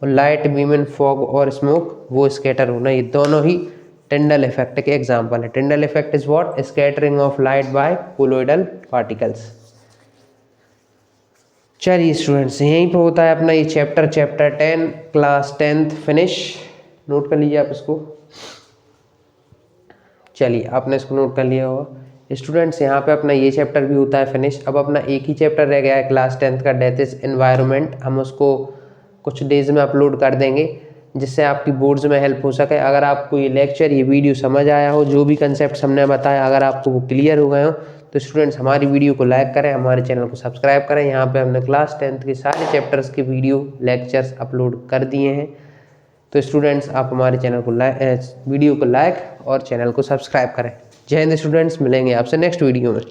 और लाइट बीम इन फॉग और स्मोक वो स्कैटर होना, ये दोनों ही टिंडल इफेक्ट के एग्जाम्पल है. Tyndall effect is what? Scattering of light by colloidal particles. चलिए स्टूडेंट्स, यहीं पे होता है अपना ये chapter 10 class 10th finish. Note कर लीजिए आप इसको. चलिए आपने इसको नोट कर लिया होगा स्टूडेंट्स. यहाँ पे अपना ये चैप्टर भी होता है फिनिश. अब अपना एक ही चैप्टर रह गया है क्लास 10th का, डेथ इज एनवायरनमेंट. हम उसको कुछ डेज में अपलोड कर देंगे जिससे आपकी बोर्ड्स में हेल्प हो सके. अगर आपको ये लेक्चर, ये वीडियो समझ आया हो, जो भी कंसेप्ट हमने बताया अगर आपको वो क्लियर हो गए हो, तो स्टूडेंट्स हमारी वीडियो को लाइक करें, हमारे चैनल को सब्सक्राइब करें. यहाँ पे हमने क्लास 10th के सारे चैप्टर्स के वीडियो लेक्चर्स अपलोड कर दिए हैं. तो स्टूडेंट्स आप हमारे चैनल को वीडियो को लाइक और चैनल को सब्सक्राइब करें. जय हिंद स्टूडेंट्स, मिलेंगे आपसे नेक्स्ट वीडियो में.